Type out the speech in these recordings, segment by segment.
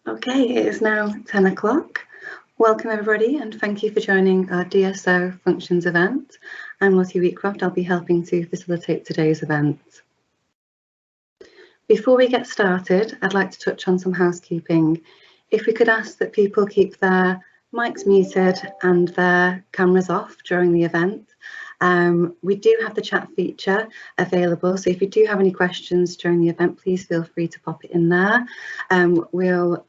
Okay, it is now 10 o'clock. Welcome everybody and thank you for joining our DSO Functions event. I'm Lottie Wheatcroft, I'll be helping to facilitate today's event. Before we get started, I'd like to touch on some housekeeping. If we could ask that people keep their mics muted and their cameras off during the event. We do have the chat feature available, so if you do have any questions during the event, please feel free to pop it in there. We'll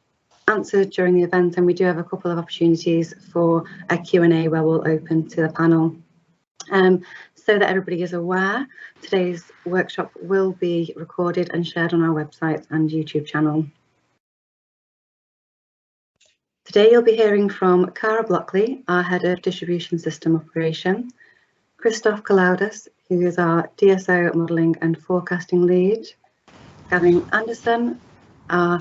answer during the event, and we do have a couple of opportunities for a Q&A where we'll open to the panel. So that everybody is aware, today's workshop will be recorded and shared on our website and YouTube channel. Today you'll be hearing from Cara Blockley, our Head of Distribution System Operation, Christoph Kalaudis, who is our DSO Modelling and Forecasting Lead, Gavin Anderson, our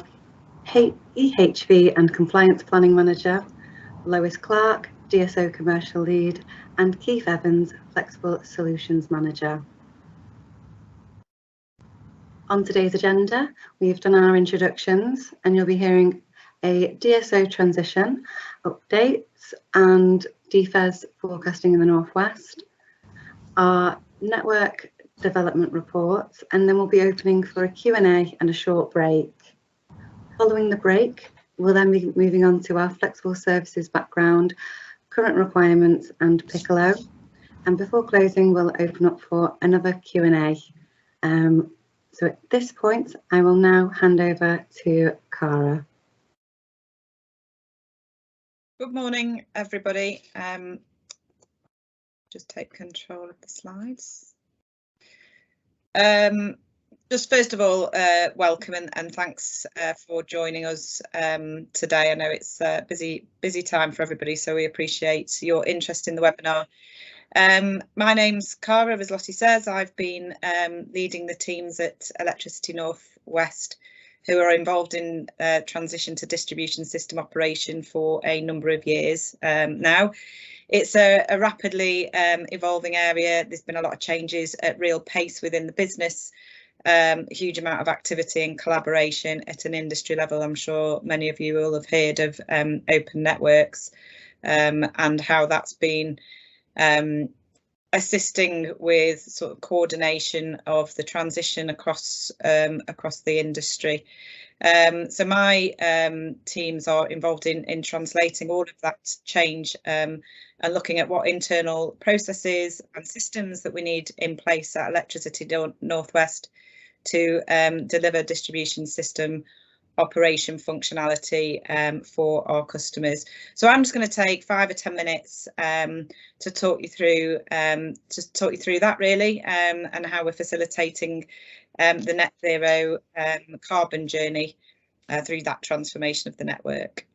EHV and Compliance Planning Manager, Lois Clark, DSO Commercial Lead, and Keith Evans, Flexible Solutions Manager. On today's agenda, we've done our introductions and you'll be hearing a DSO transition, updates and DFES forecasting in the Northwest, our network development reports, and then we'll be opening for a Q&A and a short break. Following the break, we'll then be moving on to our flexible services background, current requirements and Piccolo. And before closing, we'll open up for another Q&A. So at this point, I will now hand over to Cara. Good morning, everybody. Just take control of the slides. Just first of all, welcome and thanks for joining us today. I know it's a busy time for everybody, so we appreciate your interest in the webinar. My name's Cara, as Lottie says. I've been leading the teams at Electricity North West who are involved in transition to distribution system operation for a number of years now. It's a rapidly evolving area. There's been a lot of changes at real pace within the business. A huge amount of activity and collaboration at an industry level. I'm sure many of you will have heard of open networks and how that's been assisting with sort of coordination of the transition across the industry. So my teams are involved in translating all of that change and looking at what internal processes and systems that we need in place at Electricity North West to deliver distribution system operation functionality for our customers. So I'm just going to take 5 or 10 minutes to talk you through that really, and how we're facilitating the net zero carbon journey through that transformation of the network.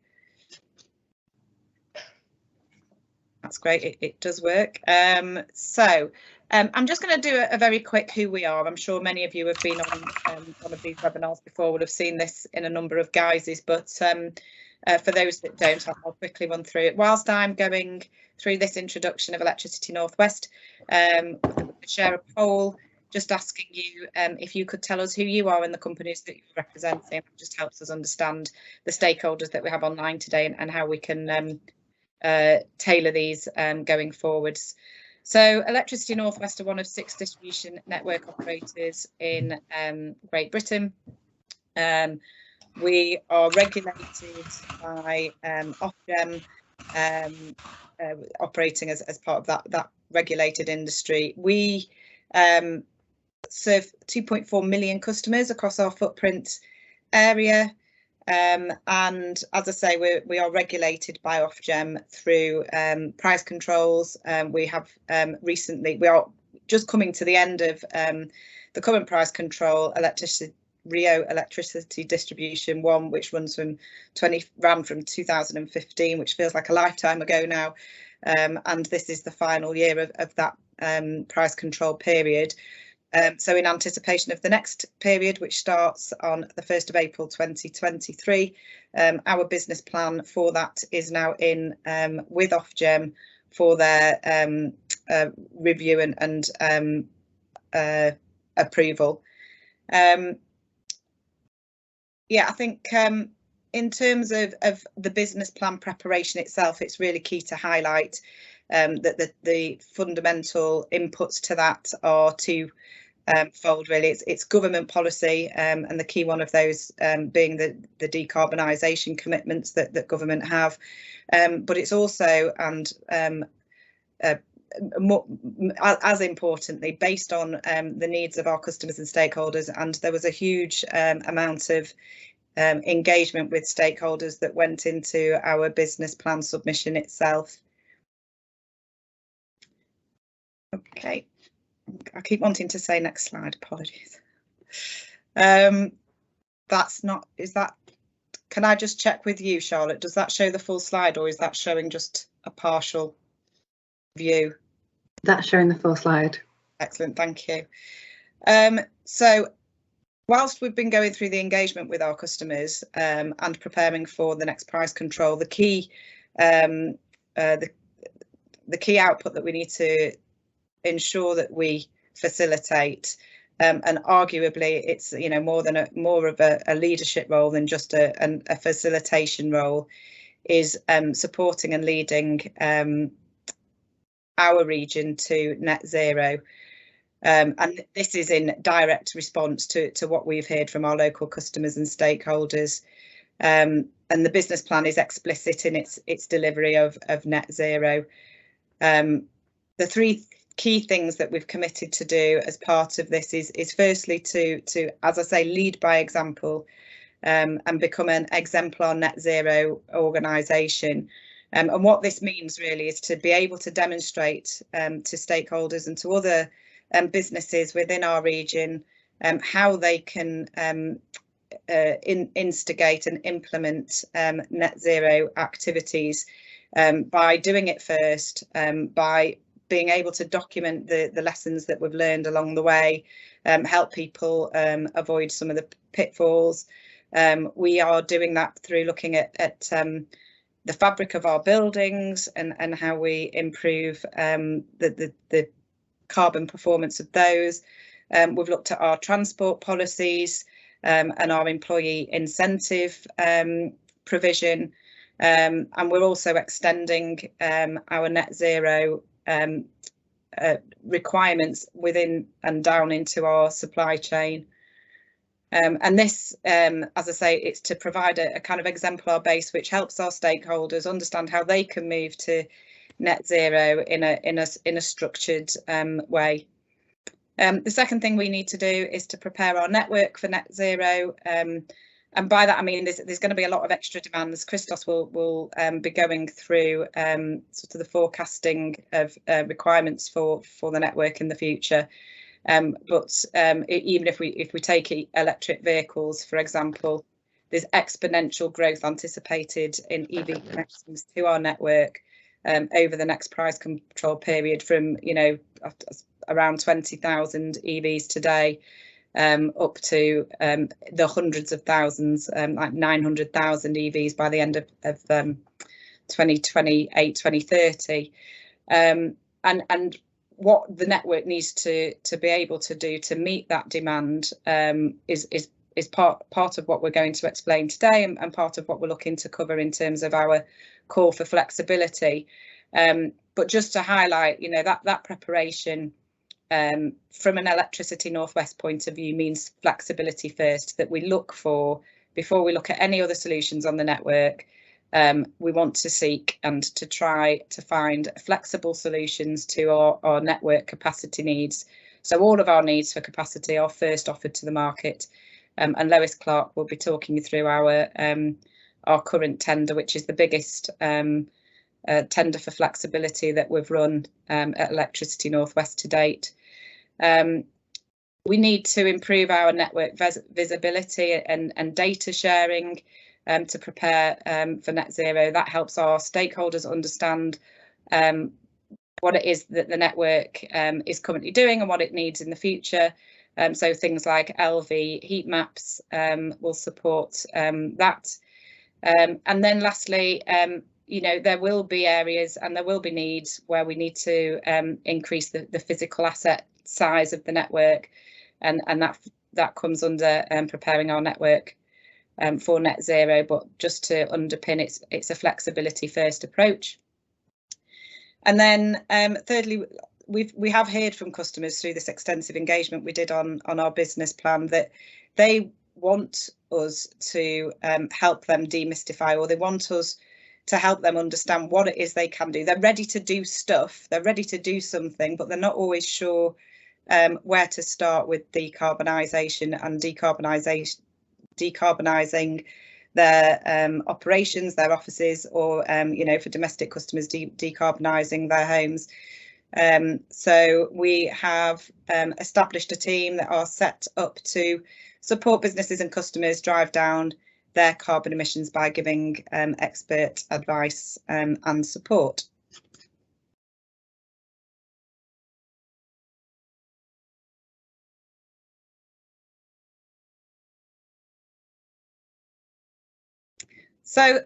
That's great, it does work. I'm just going to do a very quick who we are. I'm sure many of you have been on one of these webinars before, would have seen this in a number of guises, but for those that don't, I'll quickly run through it. Whilst I'm going through this introduction of Electricity North West, we'll share a poll just asking you if you could tell us who you are and the companies that you're representing. It just helps us understand the stakeholders that we have online today and how we can tailor these going forwards. So Electricity North West are one of 6 distribution network operators in Great Britain. We are regulated by Ofgem, operating as part of that regulated industry. We serve 2.4 million customers across our footprint area. And as I say, we are regulated by Ofgem through price controls. We have we are just coming to the end of the current price control, Rio Electricity Distribution 1, which ran from 2015, which feels like a lifetime ago now. And this is the final year of that price control period. So in anticipation of the next period, which starts on the 1st of April 2023, our business plan for that is now in with Ofgem for their review and approval. Yeah, I think in terms of the business plan preparation itself, it's really key to highlight that the fundamental inputs to that are twofold really. It's government policy, and the key one of those being the decarbonisation commitments that government have, but it's also, and more, as importantly, based on the needs of our customers and stakeholders. And there was a huge amount of engagement with stakeholders that went into our business plan submission itself. Okay, I keep wanting to say next slide, apologies. That's not, is that, can I just check with you, Charlotte, does that show the full slide, or is that showing just a partial view? That's showing the full slide. Excellent, thank you. So whilst we've been going through the engagement with our customers and preparing for the next price control, the key key output that we need to ensure that we facilitate, and arguably it's, you know, more of a leadership role than just a facilitation role, is supporting and leading our region to net zero. And this is in direct response to what we've heard from our local customers and stakeholders. And the business plan is explicit in its delivery of net zero. The three key things that we've committed to do as part of this is firstly to, as I say, lead by example, and become an exemplar net zero organisation. And what this means really is to be able to demonstrate to stakeholders and to other businesses within our region how they can instigate and implement net zero activities by doing it first, by being able to document the lessons that we've learned along the way, help people avoid some of the pitfalls. We are doing that through looking at the fabric of our buildings and how we improve the carbon performance of those. We've looked at our transport policies and our employee incentive provision, and we're also extending our net zero requirements within and down into our supply chain. And this, as I say, it's to provide a kind of exemplar base which helps our stakeholders understand how they can move to net zero in a structured way. The second thing we need to do is to prepare our network for net zero, and by that I mean there's going to be a lot of extra demands. Christos will be going through sort of the forecasting of requirements for the network in the future. But even if we take electric vehicles, for example, there's exponential growth anticipated in EV connections to our network over the next price control period, from, you know, around 20,000 EVs today up to the hundreds of thousands, like 900,000 EVs by the end of 2028, 2030. And what the network needs to be able to do to meet that demand is part of what we're going to explain today, and part of what we're looking to cover in terms of our call for flexibility. But just to highlight, you know, that preparation from an Electricity North West point of view means flexibility first, that we look for before we look at any other solutions on the network. We want to seek and to try to find flexible solutions to our network capacity needs. So all of our needs for capacity are first offered to the market, and Lois Clark will be talking you through our current tender, which is the biggest tender for flexibility that we've run at Electricity North West to date. We need to improve our network visibility and data sharing to prepare for net zero. That helps our stakeholders understand what it is that the network is currently doing and what it needs in the future. So things like LV heat maps will support that. And then lastly, you know, there will be areas and there will be needs where we need to increase the physical asset size of the network, and that comes under preparing our network for net zero, but just to underpin, it's a flexibility first approach. And then thirdly, we have heard from customers through this extensive engagement we did on our business plan that they want us to help them demystify, or they want us to help them understand what it is they can do. They're ready to do stuff, they're ready to do something, but they're not always sure where to start with decarbonisation and decarbonising their operations, their offices, or you know, for domestic customers, decarbonising their homes. So we have established a team that are set up to support businesses and customers drive down their carbon emissions by giving expert advice and support. So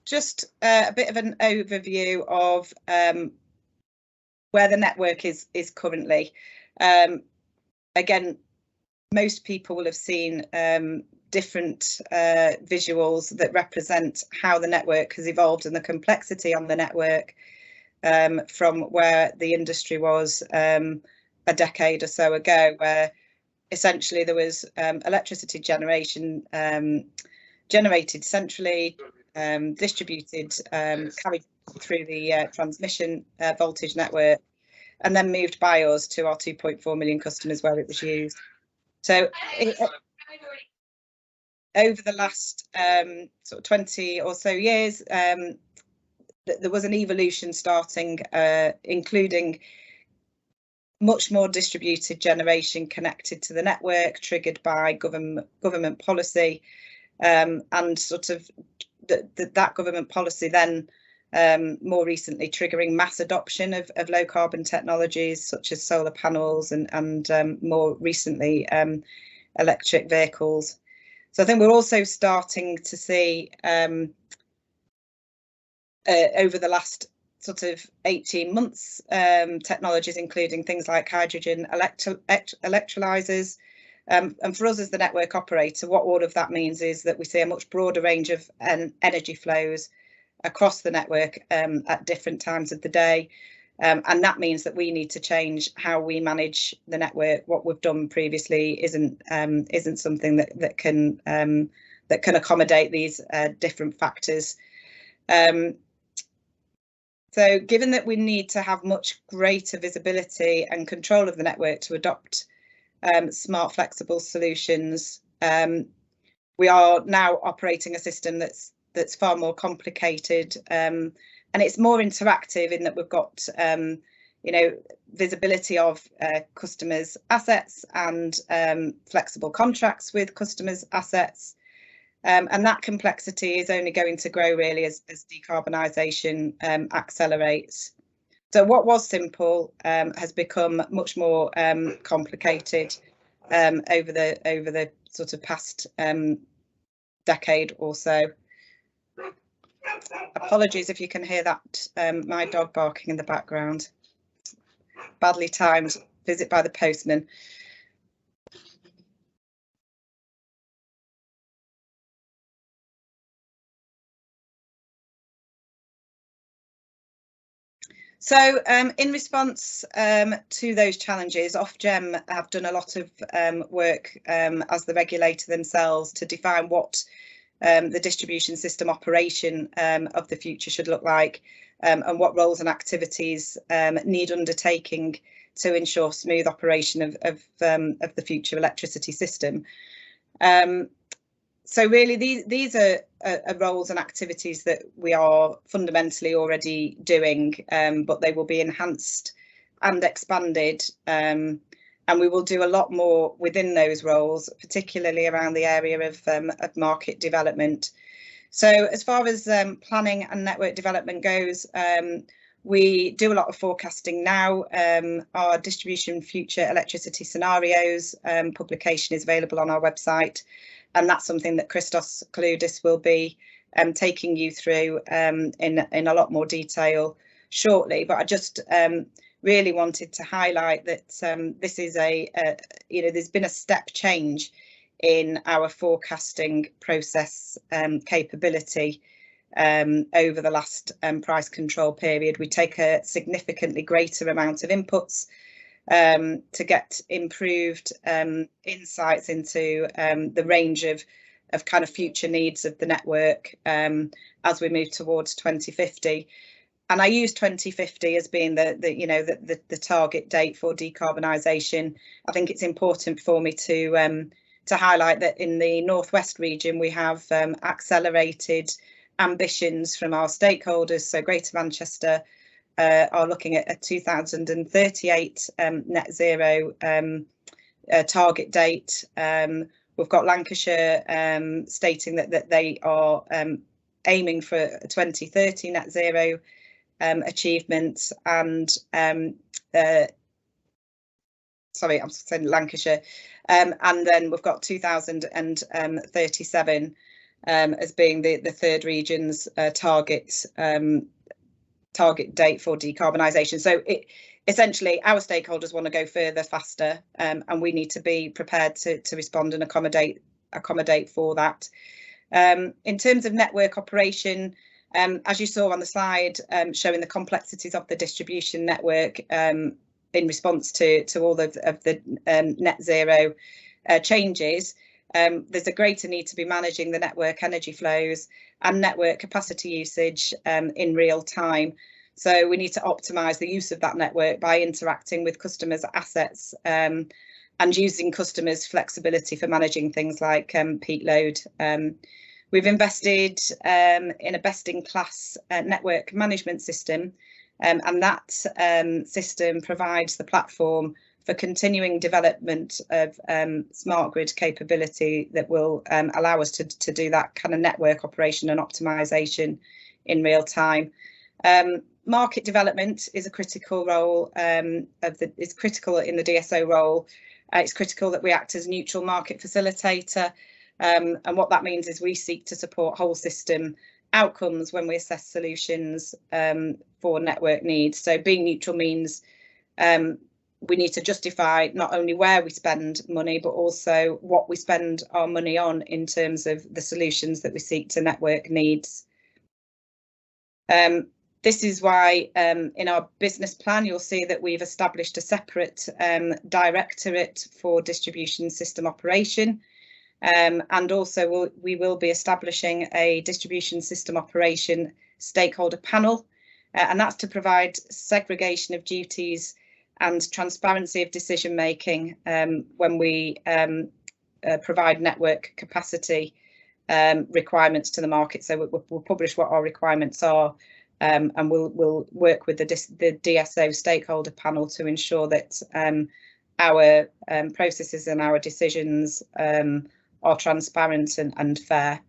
just a bit of an overview of where the network is currently. Again, most people will have seen different visuals that represent how the network has evolved and the complexity on the network from where the industry was a decade or so ago, where essentially there was electricity generation generated centrally, distributed, carried through the transmission voltage network, and then moved by us to our 2.4 million customers where it was used. So over the last sort of 20 or so years, there was an evolution starting, including much more distributed generation connected to the network, triggered by government policy, and sort of that government policy then more recently triggering mass adoption of low carbon technologies such as solar panels and more recently electric vehicles. So I think we're also starting to see over the last sort of 18 months technologies including things like hydrogen electrolyzers. And for us as the network operator, what all of that means is that we see a much broader range of energy flows across the network at different times of the day. And that means that we need to change how we manage the network. What we've done previously isn't something that can accommodate these different factors. So given that we need to have much greater visibility and control of the network to adopt smart, flexible solutions, we are now operating a system that's far more complicated, and it's more interactive in that we've got you know, visibility of customers' assets and flexible contracts with customers' assets, and that complexity is only going to grow really as decarbonisation accelerates. So what was simple has become much more complicated over the sort of past decade or so. Apologies if you can hear that, my dog barking in the background. Badly timed visit by the postman. So in response to those challenges, Ofgem have done a lot of work as the regulator themselves to define what the distribution system operation of the future should look like, and what roles and activities need undertaking to ensure smooth operation of the future electricity system. So really these are roles and activities that we are fundamentally already doing, but they will be enhanced and expanded, and we will do a lot more within those roles, particularly around the area of market development. So as far as planning and network development goes, we do a lot of forecasting now. Our distribution future electricity scenarios publication is available on our website, and that's something that Christos Kaloudis will be taking you through in a lot more detail shortly. But I just really wanted to highlight that this is you know, there's been a step change in our forecasting process capability over the last price control period. We take a significantly greater amount of inputs to get improved insights into the range of kind of future needs of the network as we move towards 2050. And I use 2050 as being the target date for decarbonisation. I think it's important for me to highlight that in the Northwest region we have accelerated ambitions from our stakeholders. So Greater Manchester are looking at a 2038 net zero target date. We've got Lancashire stating that they are aiming for a 2030 net zero achievement, and sorry, I'm saying Lancashire, and then we've got 2037 as being the third region's target date for decarbonisation. So essentially our stakeholders want to go further, faster, and we need to be prepared to respond and accommodate for that. In terms of network operation, as you saw on the slide showing the complexities of the distribution network in response to all of the net zero changes, there's a greater need to be managing the network energy flows and network capacity usage in real time. So we need to optimise the use of that network by interacting with customers' assets and using customers' flexibility for managing things like peak load. We've invested in a best-in-class network management system, and that system provides the platform for continuing development of smart grid capability that will allow us to do that kind of network operation and optimization in real time. Market development is a critical role is critical in the DSO role. It's critical that we act as neutral market facilitator, and what that means is we seek to support whole system outcomes when we assess solutions for network needs. So being neutral means we need to justify not only where we spend money, but also what we spend our money on in terms of the solutions that we seek to network needs. This is why in our business plan, you'll see that we've established a separate directorate for distribution system operation. And also we will be establishing a distribution system operation stakeholder panel, and that's to provide segregation of duties and transparency of decision making when we provide network capacity requirements to the market. So we'll publish what our requirements are, and we'll work with the DSO stakeholder panel to ensure that our processes and our decisions are transparent and fair.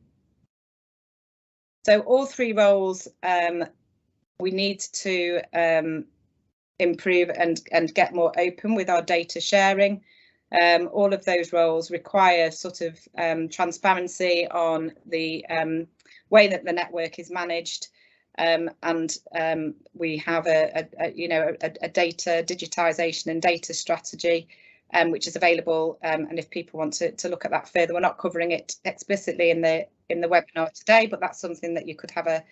So all three roles we need to improve and get more open with our data sharing. All of those roles require sort of transparency on the way that the network is managed, and we have a data digitisation and data strategy which is available, and if people want to look at that further, we're not covering it explicitly in the webinar today, but that's something that you could have a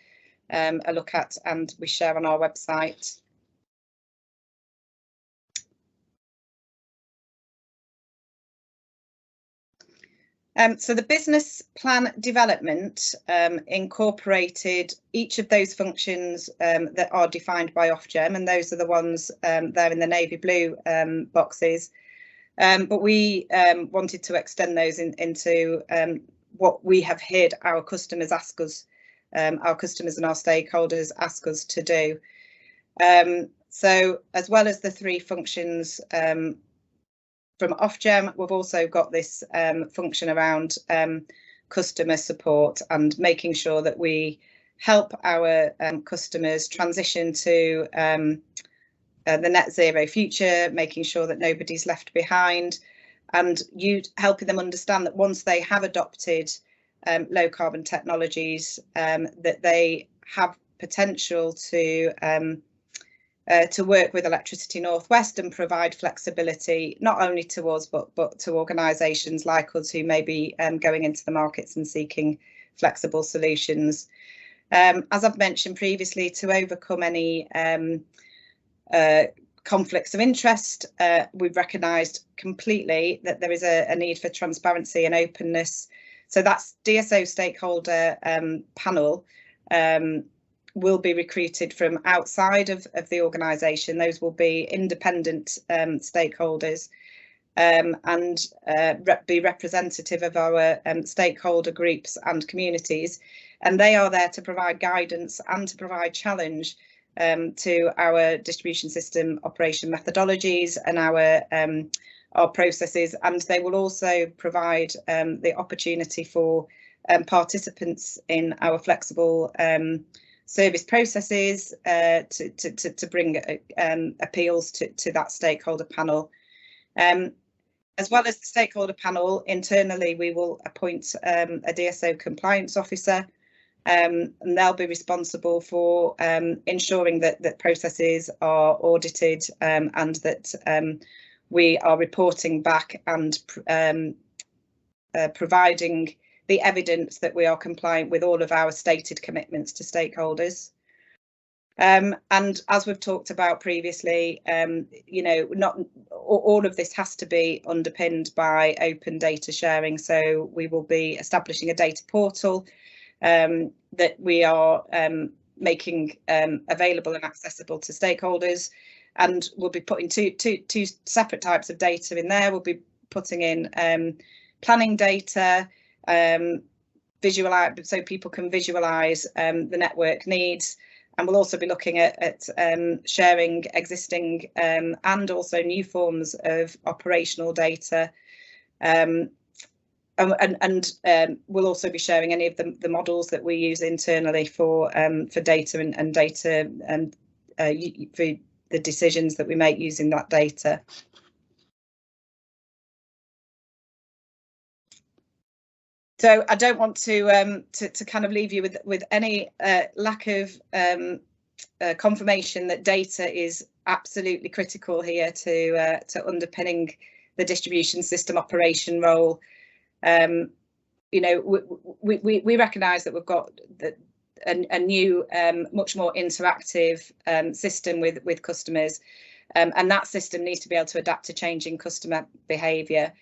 look at, and we share on our website. So the business plan development incorporated each of those functions that are defined by Ofgem, and those are the ones there in the navy blue boxes. But we wanted to extend those into what we have heard our customers ask us, our customers and our stakeholders ask us to do. So as well as the three functions from Ofgem, we've also got this function around customer support and making sure that we help our customers transition to the net zero future, making sure that nobody's left behind, and helping them understand that once they have adopted low carbon technologies, that they have potential to to work with Electricity North West and provide flexibility not only to us but to organisations like us who may be going into the markets and seeking flexible solutions. As I've mentioned previously, to overcome any conflicts of interest, we've recognised completely that there is a need for transparency and openness. So that's DSO stakeholder panel will be recruited from outside of the organisation. Those will be independent stakeholders and be representative of our stakeholder groups and communities. And they are there to provide guidance and to provide challenge to our distribution system operation methodologies and our processes. And they will also provide the opportunity for participants in our flexible service processes to bring appeals to that stakeholder panel. As well as the stakeholder panel, internally we will appoint a DSO compliance officer, and they'll be responsible for ensuring that processes are audited and that we are reporting back and providing the evidence that we are compliant with all of our stated commitments to stakeholders. And as we've talked about previously, you know, not all of this has to be underpinned by open data sharing. So we will be establishing a data portal that we are making available and accessible to stakeholders, and we'll be putting two separate types of data in there. We'll be putting in planning data, visualize, so people can visualize the network needs, and we'll also be looking at sharing existing and also new forms of operational data. And we'll also be sharing any of the models that we use internally for data and data and for the decisions that we make using that data. So I don't want to kind of leave you with any lack of confirmation that data is absolutely critical here to underpinning the distribution system operation role. You know, we recognise that we've got a new, much more interactive system with customers, and that system needs to be able to adapt to changing customer behaviour.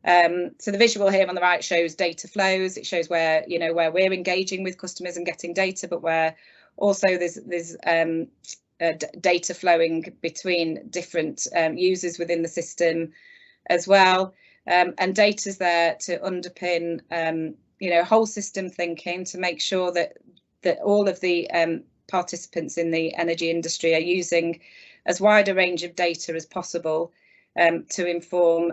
So the visual here on the right shows data flows. It shows where, you know, where we're engaging with customers and getting data, but where also there's data flowing between different users within the system as well. And data's there to underpin, you know, whole system thinking, to make sure that all of the participants in the energy industry are using as wide a range of data as possible to inform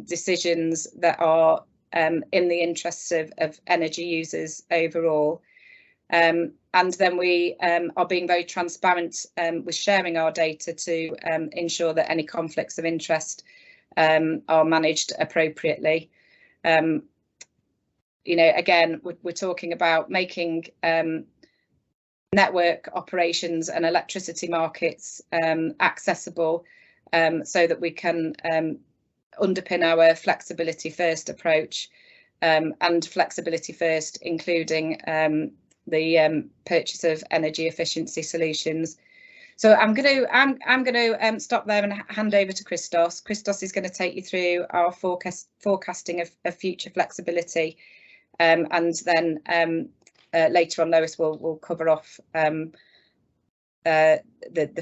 decisions that are in the interests of energy users overall. And then we are being very transparent with sharing our data to ensure that any conflicts of interest are managed appropriately. You know, again, we're talking about making network operations and electricity markets accessible, so that we can underpin our flexibility first approach, and flexibility first including the purchase of energy efficiency solutions. So I'm going to stop there and hand over to Christos. Christos is going to take you through our forecasting of future flexibility, and then later on Lois will cover off the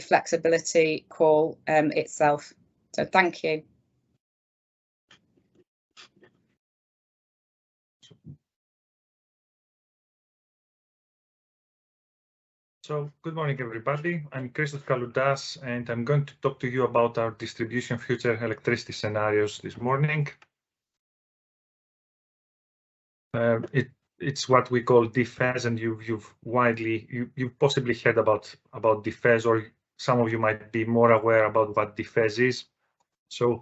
flexibility call itself. So thank you. So good morning, everybody. I'm Christos Kaloudas, and I'm going to talk to you about our distribution future electricity scenarios this morning. It's what we call DFES, and you've possibly heard about DFES, or some of you might be more aware about what DFES is. So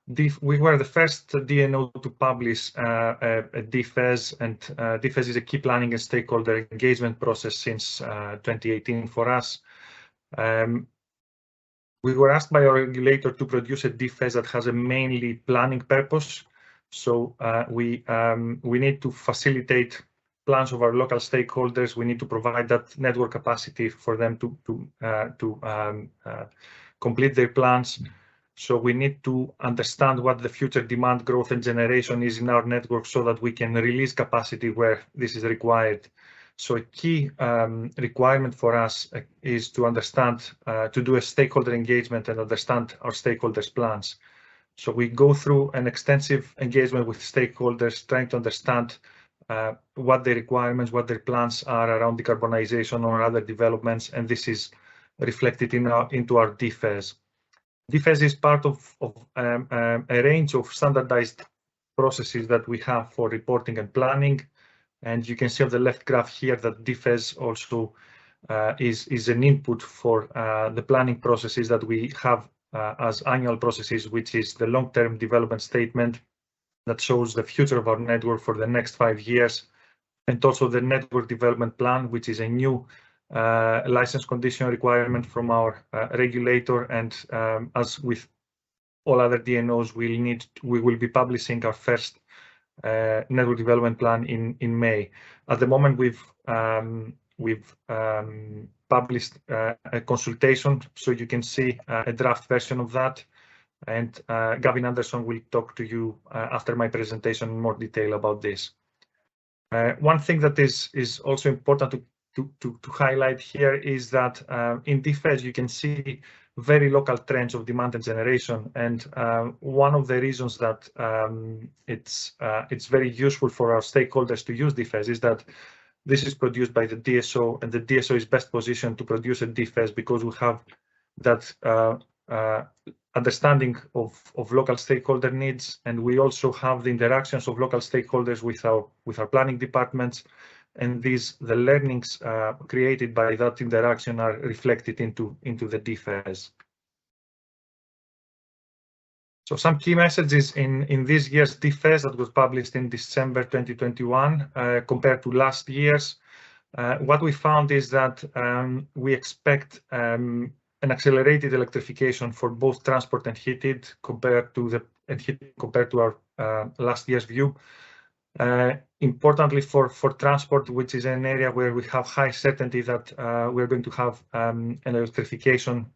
we were the first DNO to publish a DFES, and DFES is a key planning and stakeholder engagement process since 2018 for us. We were asked by our regulator to produce a DFES that has a mainly planning purpose. So we need to facilitate plans of our local stakeholders. We need to provide that network capacity for them to complete their plans. So we need to understand what the future demand growth and generation is in our network so that we can release capacity where this is required. So a key requirement for us is to understand, to do a stakeholder engagement and understand our stakeholders' plans. So we go through an extensive engagement with stakeholders, trying to understand what their requirements, what their plans are around decarbonization or other developments, and this is reflected into our DFES. DFES is part of a range of standardized processes that we have for reporting and planning. And you can see on the left graph here that DFES also is an input for the planning processes that we have as annual processes, which is the long-term development statement that shows the future of our network for the next 5 years, and also the network development plan, which is a new license condition requirement from our regulator. And as with all other DNOs, we will be publishing our first network development plan in May. At the moment, we've published a consultation, so you can see a draft version of that. And Gavin Anderson will talk to you after my presentation in more detail about this. One thing that is also important to highlight here is that in DFES you can see very local trends of demand and generation, and one of the reasons that it's very useful for our stakeholders to use DFES is that this is produced by the DSO, and the DSO is best positioned to produce a DFES because we have that understanding of local stakeholder needs, and we also have the interactions of local stakeholders with our planning departments, and the learnings created by that interaction are reflected into the DFES. So some key messages in this year's DFES that was published in December 2021 compared to last year's. What we found is that we expect an accelerated electrification for both transport and heated compared to our last year's view. Importantly for transport, which is an area where we have high certainty that we're going to have an electrification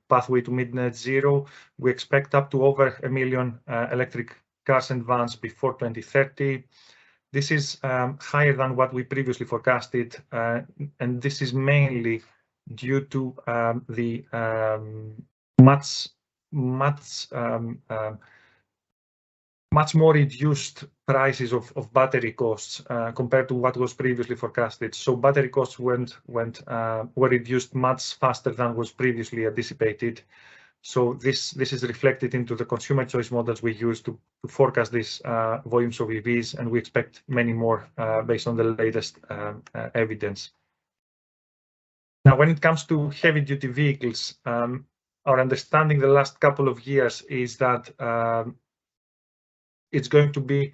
pathway to mid-net zero, we expect up to over 1 million electric cars and vans before 2030. This is higher than what we previously forecasted, and this is mainly due to the much more reduced prices of battery costs compared to what was previously forecasted. So battery costs were reduced much faster than was previously anticipated. So this is reflected into the consumer choice models we use to forecast these volumes of EVs, and we expect many more based on the latest evidence. Now, when it comes to heavy-duty vehicles, our understanding the last couple of years is that it's going to be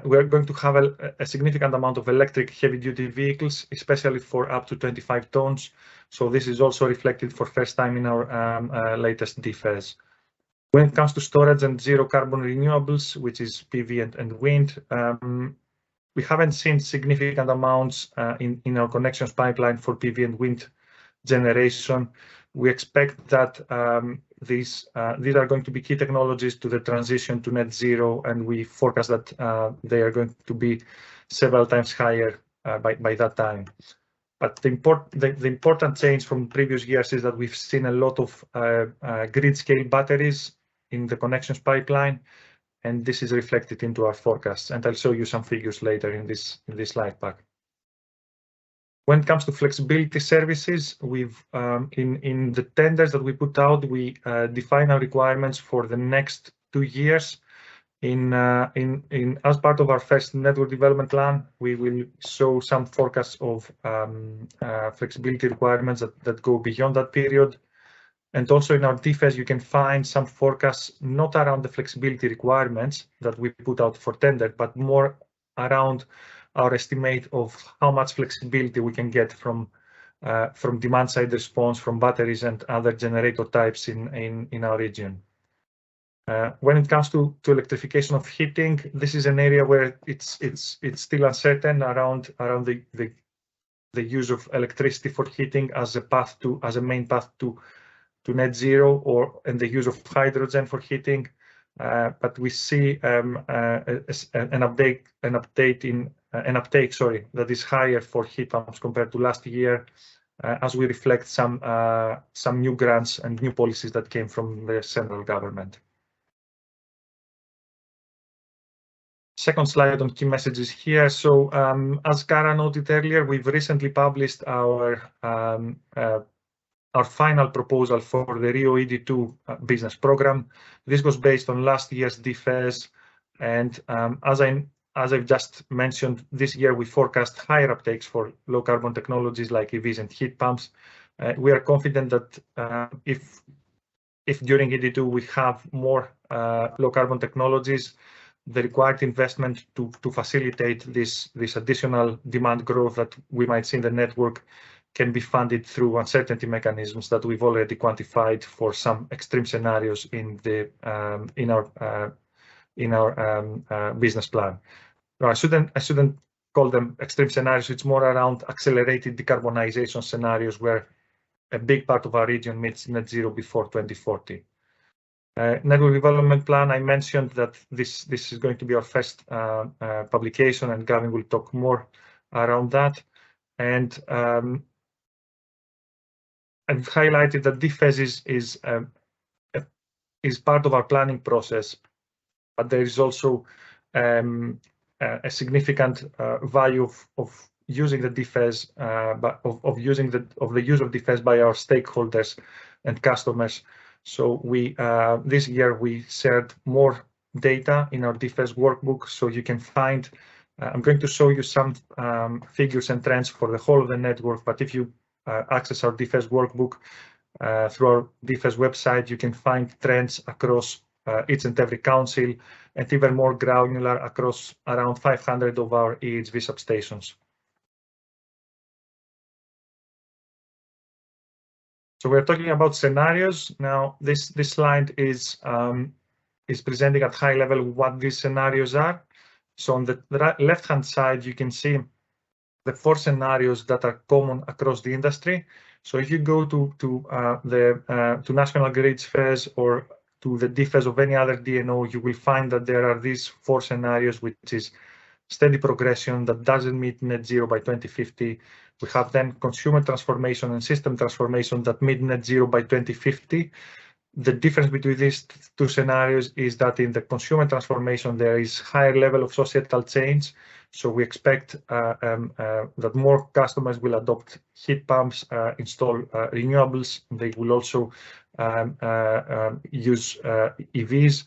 we're going to have a significant amount of electric heavy-duty vehicles, especially for up to 25 tons. So this is also reflected for first time in our latest DFES. When it comes to storage and zero carbon renewables, which is PV and wind, we haven't seen significant amounts in our connections pipeline for PV and wind generation. We expect that these are going to be key technologies to the transition to net zero, and we forecast that they are going to be several times higher by that time. But the important change from previous years is that we've seen a lot of grid scale batteries in the connections pipeline, and this is reflected into our forecasts. And I'll show you some figures later in this slide pack. When it comes to flexibility services, we've in the tenders that we put out, we define our requirements for the next 2 years. As part of our first network development plan, we will show some forecasts of flexibility requirements that go beyond that period. And also in our DFES, you can find some forecasts not around the flexibility requirements that we put out for tender, but more around our estimate of how much flexibility we can get from from demand side response from batteries and other generator types in our region. When it comes to electrification of heating, this is an area where it's still uncertain around the use of electricity for heating as a main path to net zero, and the use of hydrogen for heating. But we see an uptake that is higher for heat pumps compared to last year, as we reflect some new grants and new policies that came from the central government. Second slide on key messages here. So as Cara noted earlier, we've recently published our final proposal for the Rio ED2 business program. This was based on last year's DFES, and as I've just mentioned, this year we forecast higher uptakes for low carbon technologies like EVs and heat pumps. We are confident that if during ED2 we have more low carbon technologies, the required investment to facilitate this additional demand growth that we might see in the network can be funded through uncertainty mechanisms that we've already quantified for some extreme scenarios in our business plan. No, I shouldn't call them extreme scenarios. It's more around accelerated decarbonization scenarios where a big part of our region meets net zero before 2040. Network development plan, I mentioned that this is going to be our first publication, and Gavin will talk more around that. And I've highlighted that DFES is part of our planning process, but there is also a significant value of using the DFES, of the use of DFES by our stakeholders and customers. So this year we shared more data in our DFES workbook, so you can find. I'm going to show you some figures and trends for the whole of the network, but if you access our DFES workbook through our DFES website, you can find trends across each and every council, and even more granular across around 500 of our EHV substations. So we're talking about scenarios. Now, this slide is presenting at high level what these scenarios are. So on the left-hand side, you can see the 4 scenarios that are common across the industry. So if you go to National Grid's FES or to the DFES of any other DNO, you will find that there are these 4 scenarios, which is steady progression that doesn't meet net zero by 2050. We have then consumer transformation and system transformation that meet net zero by 2050. The difference between these 2 scenarios is that in the consumer transformation, there is higher level of societal change. So we expect that more customers will adopt heat pumps, install renewables. They will also use EVs.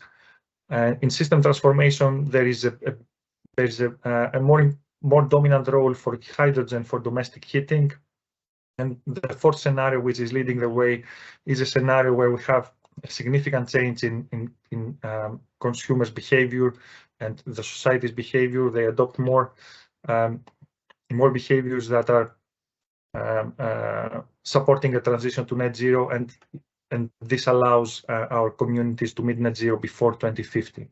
In system transformation, there is a more dominant role for hydrogen for domestic heating. And the 4th scenario, which is leading the way, is a scenario where we have a significant change in consumers' behavior and the society's behavior. They adopt more behaviors that are supporting a transition to net zero, and this allows our communities to meet net zero before 2050.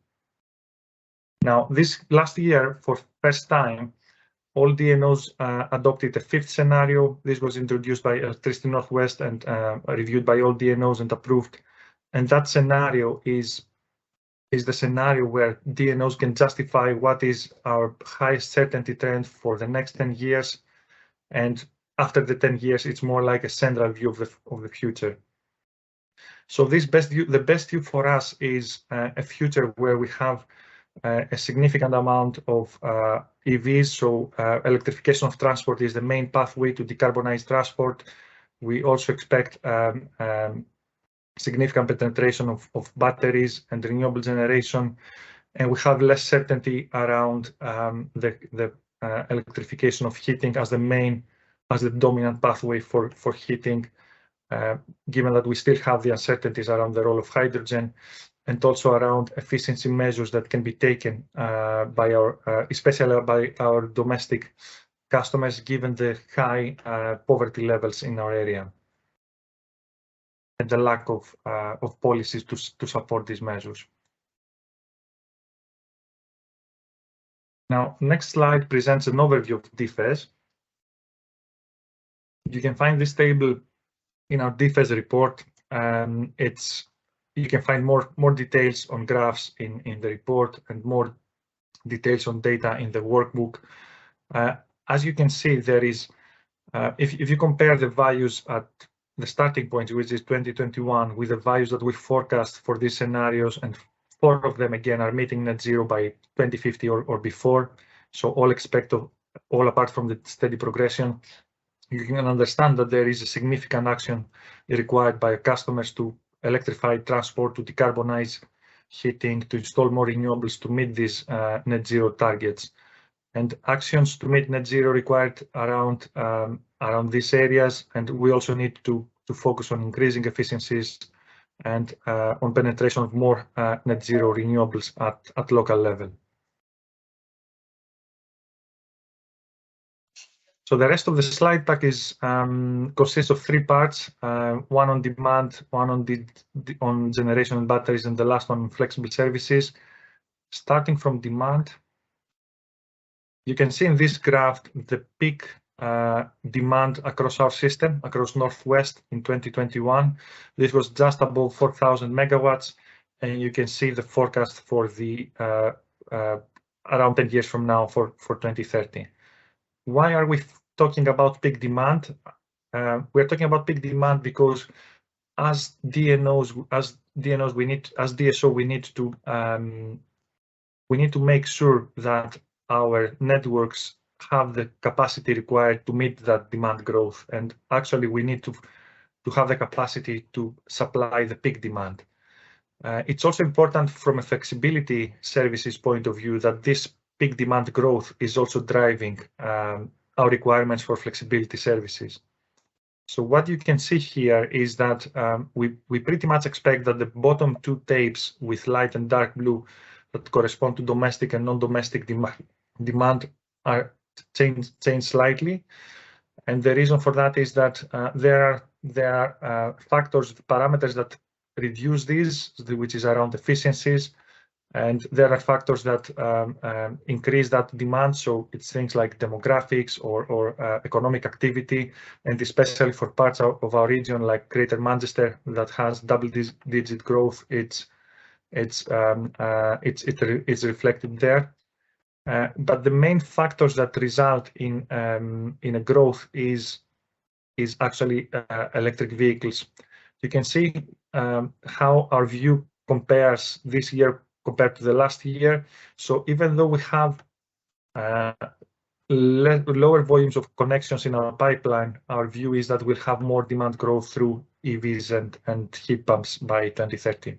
Now, this last year, for first time, all DNOs adopted a 5th scenario. This was introduced by Electricity Northwest and reviewed by all DNOs and approved. And that scenario is the scenario where DNOs can justify what is our highest certainty trend for the next 10 years. And after the 10 years, it's more like a central view of the future. So the best view for us is a future where we have a significant amount of EVs. So electrification of transport is the main pathway to decarbonize transport. We also expect significant penetration of batteries and renewable generation, and we have less certainty around the electrification of heating as the dominant pathway for heating, given that we still have the uncertainties around the role of hydrogen, and also around efficiency measures that can be taken especially by our domestic customers given the high poverty levels in our area and the lack of policies to support these measures. Now, next slide presents an overview of DFES. You can find this table in our DFES report. You can find more details on graphs in the report and more details on data in the workbook. As you can see, there is, if you compare the values at the starting point, which is 2021, with the values that we forecast for these scenarios, and 4 of them again are meeting net zero by 2050 or before. So all apart from the steady progression, you can understand that there is a significant action required by customers to electrify transport, to decarbonize heating, to install more renewables to meet these net zero targets. And actions to meet net zero required around these areas, and we also need to focus on increasing efficiencies and on penetration of more net zero renewables at local level. So the rest of the slide pack consists of 3 parts, one on demand, one on generation and batteries, and the last one on flexible services. Starting from demand, you can see in this graph the peak demand across our system, across Northwest in 2021. This was just above 4,000 megawatts, and you can see the forecast for the around 10 years from now for 2030. Why are we talking about peak demand? We're talking about peak demand because as DSO, we need to make sure that our networks have the capacity required to meet that demand growth, and actually we need to have the capacity to supply the peak demand. It's also important from a flexibility services point of view that this peak demand growth is also driving our requirements for flexibility services. So what you can see here is that we pretty much expect that the bottom 2 tapes with light and dark blue that correspond to domestic and non-domestic demand are changed slightly, and the reason for that is that there are factors, parameters that reduce these, which is around efficiencies, and there are factors that increase that demand. So it's things like demographics or economic activity, and especially for parts of our region like Greater Manchester that has double-digit growth, it's reflected there. But the main factors that result in a growth is actually electric vehicles. You can see how our view compares this year compared to the last year. So even though we have lower volumes of connections in our pipeline, our view is that we'll have more demand growth through EVs and heat pumps by 2030.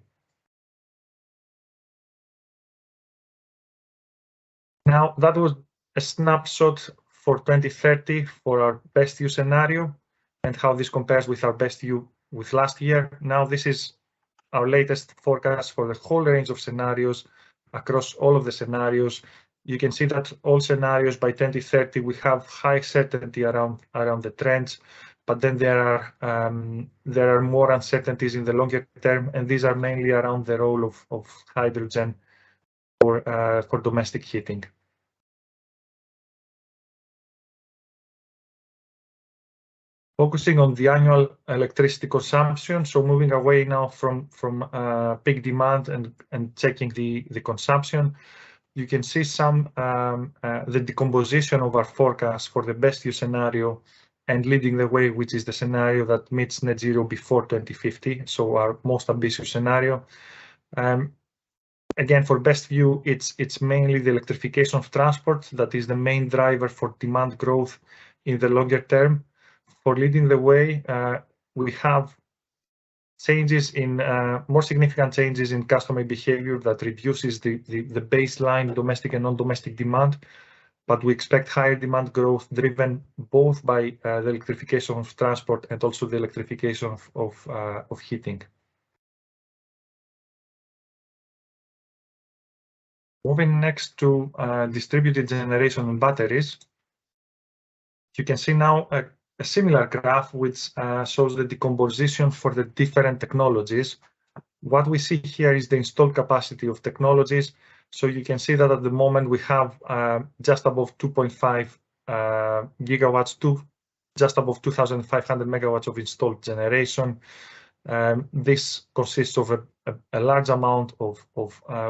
Now, that was a snapshot for 2030 for our best use scenario and how this compares with our best view with last year. Now, this is our latest forecast for the whole range of scenarios across all of the scenarios. You can see that all scenarios by 2030, we have high certainty around the trends, but then there are more uncertainties in the longer term, and these are mainly around the role of hydrogen for domestic heating. Focusing on the annual electricity consumption, so moving away now from peak demand and checking the consumption, you can see the decomposition of our forecast for the best use scenario and leading the way, which is the scenario that meets net zero before 2050, so our most ambitious scenario. Again, for best view, it's mainly the electrification of transport that is the main driver for demand growth in the longer term. For leading the way, we have changes in more significant changes in customer behavior that reduces the baseline domestic and non-domestic demand, but we expect higher demand growth driven both by the electrification of transport and also the electrification of heating. Moving next to distributed generation and batteries. you can see now a similar graph which shows the decomposition for the different technologies. What we see here is the installed capacity of technologies. So you can see that at the moment we have just above 2.5 gigawatts, just above 2,500 megawatts of installed generation. This consists of a large amount of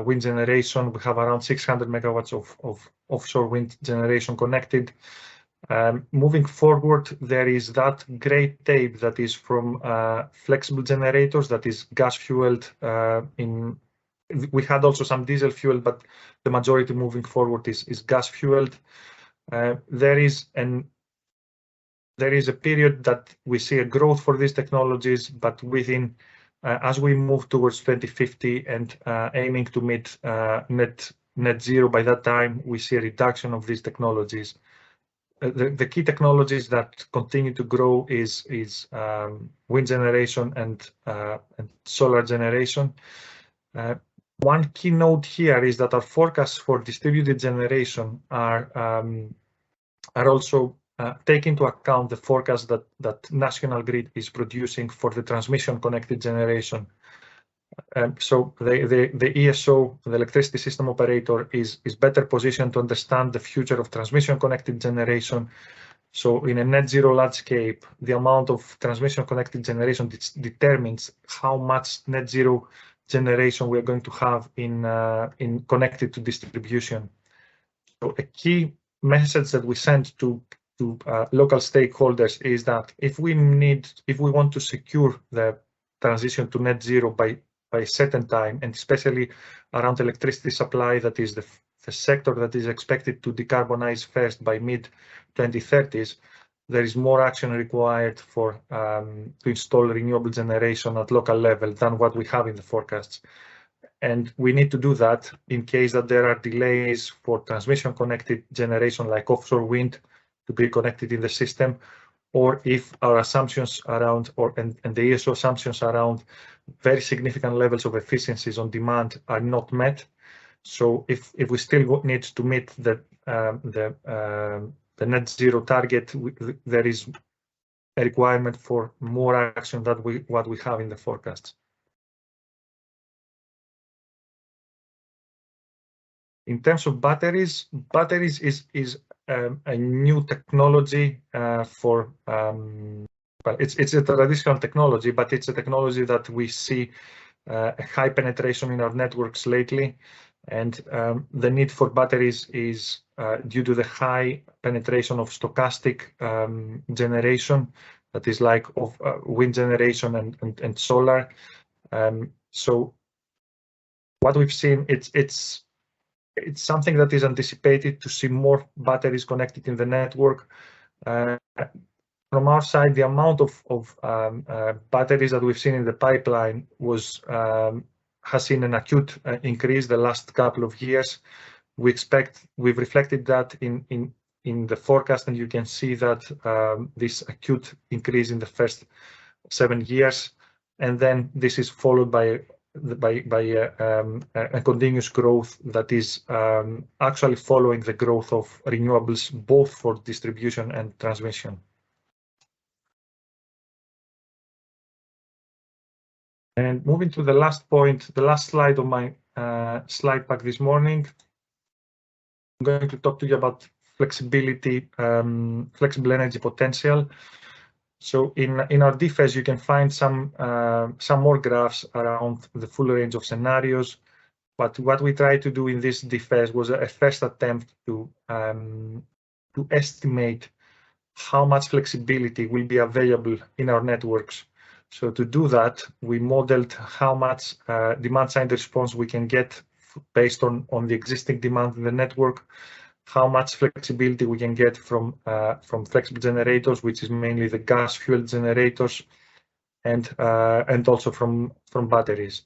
wind generation. We have around 600 megawatts of offshore wind generation connected. Moving forward, there is that gray tape that is from flexible generators, that is gas fueled. We had also some diesel fuel, but the majority moving forward is gas fueled. There is a period that we see a growth for these technologies, but within as we move towards 2050 and aiming to meet net zero by that time, we see a reduction of these technologies. The key technologies that continue to grow is wind generation and solar generation. One key note here is that our forecasts for distributed generation are also take into account the forecast that National Grid is producing for the transmission connected generation. So the ESO, the electricity system operator, is better positioned to understand the future of transmission connected generation. So in a net zero landscape, the amount of transmission connected generation determines how much net zero generation we are going to have in connected to distribution. So a key message that we send to local stakeholders is that if we want to secure the transition to net zero by a certain time, and especially around electricity supply, that is the sector that is expected to decarbonize first by mid-2030s, there is more action required to install renewable generation at local level than what we have in the forecasts. And we need to do that in case that there are delays for transmission connected generation like offshore wind to be connected in the system, or if our assumptions around and the ESO assumptions around very significant levels of efficiencies on demand are not met. So if we still need to meet the net zero target, there is a requirement for more action than what we have in the forecasts. In terms of batteries is a new technology for well, it's a traditional technology, but it's a technology that we see a high penetration in our networks lately, and the need for batteries is due to the high penetration of stochastic generation, that is like of wind generation and solar. So what we've seen, it's something that is anticipated to see more batteries connected in the network. From our side, the amount of batteries that we've seen in the pipeline has seen an acute increase the last couple of years. We've reflected that in the forecast, and you can see that this acute increase in the first 7 years, and then this is followed by a continuous growth that is actually following the growth of renewables, both for distribution and transmission. And moving to the last point, the last slide of my slide pack this morning, I'm going to talk to you about flexibility, flexible energy potential. So in our DFES, you can find some more graphs around the full range of scenarios. But what we tried to do in this DFES was a first attempt to estimate how much flexibility will be available in our networks. So to do that, we modeled how much demand side response we can get based on the existing demand in the network, how much flexibility we can get from flexible generators, which is mainly the gas fueled generators, and also from batteries.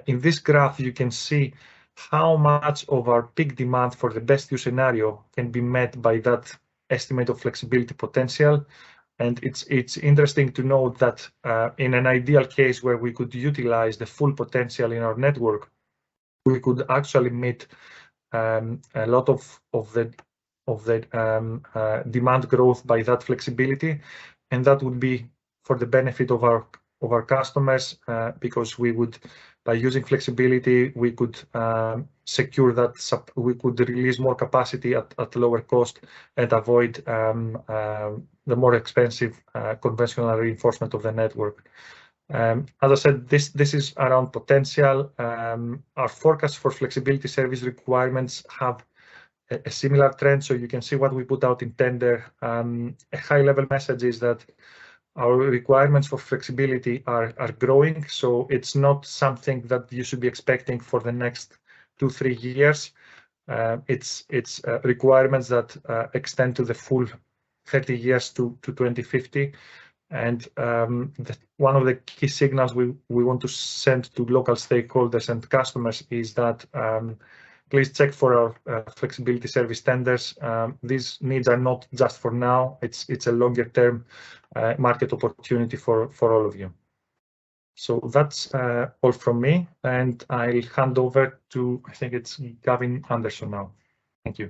In this graph, you can see how much of our peak demand for the best use scenario can be met by that estimate of flexibility potential. And it's interesting to note that in an ideal case where we could utilize the full potential in our network, we could actually meet a lot of demand growth by that flexibility, and that would be for the benefit of our customers, because we would, by using flexibility, we could secure that we could release more capacity at lower cost and avoid the more expensive conventional reinforcement of the network. As I said, this is around potential. Our forecast for flexibility service requirements have a similar trend, so you can see what we put out in tender. A high-level message is that our requirements for flexibility are growing, so it's not something that you should be expecting for the next 2-3 years. It's requirements that extend to the full 30 years to 2050. And one of the key signals we want to send to local stakeholders and customers is that please check for our flexibility service tenders. These needs are not just for now, it's a longer term market opportunity for all of you. So that's all from me, and I'll hand over to, I think it's Gavin Anderson now. Thank you.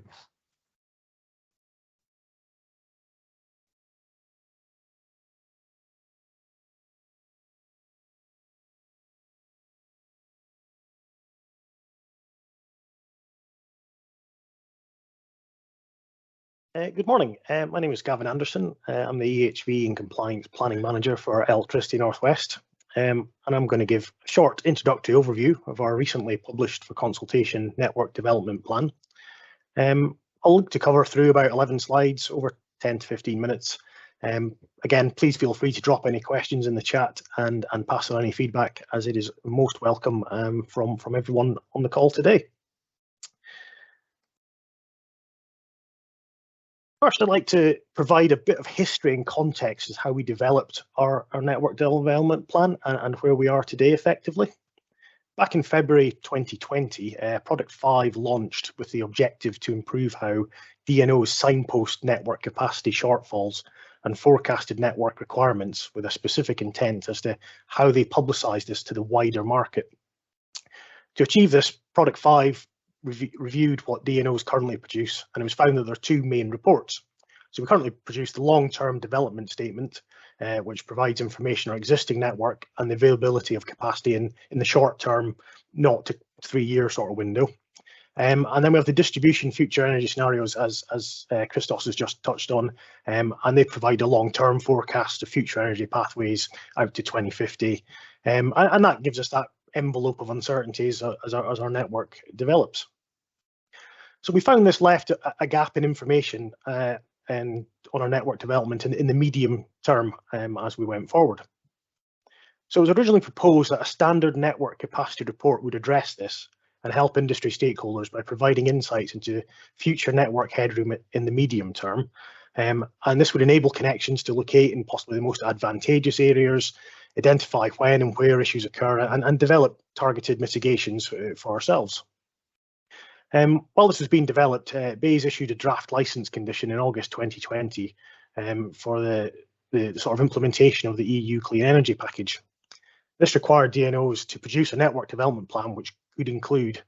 Good morning. My name is Gavin Anderson. I'm the EHV and Compliance Planning Manager for Electricity North West, and I'm going to give a short introductory overview of our recently published for consultation network development plan. I'll look to cover through about 11 slides over 10 to 15 minutes. Again, please feel free to drop any questions in the chat and pass on any feedback, as it is most welcome from everyone on the call today. First, I'd like to provide a bit of history and context as how we developed our network development plan and where we are today effectively. Back in February 2020, Product 5 launched with the objective to improve how DNOs signpost network capacity shortfalls and forecasted network requirements, with a specific intent as to how they publicise this to the wider market. To achieve this, Product 5 reviewed what DNOs currently produce, and it was found that there are two main reports. So we currently produce the long-term development statement, which provides information on our existing network and the availability of capacity in the short term, 0 to 3 year sort of window. And then we have the distribution future energy scenarios, as Christos has just touched on, and they provide a long-term forecast of future energy pathways out to 2050, and that gives us that envelope of uncertainties as our network develops. So we found this left a gap in information on our network development in the medium term as we went forward. So it was originally proposed that a standard network capacity report would address this and help industry stakeholders by providing insights into future network headroom in the medium term. And this would enable connections to locate in possibly the most advantageous areas, identify when and where issues occur, and develop targeted mitigations for ourselves. While this was being developed, BEIS issued a draft license condition in August 2020 for the sort of implementation of the EU Clean Energy Package. This required DNOs to produce a network development plan which would include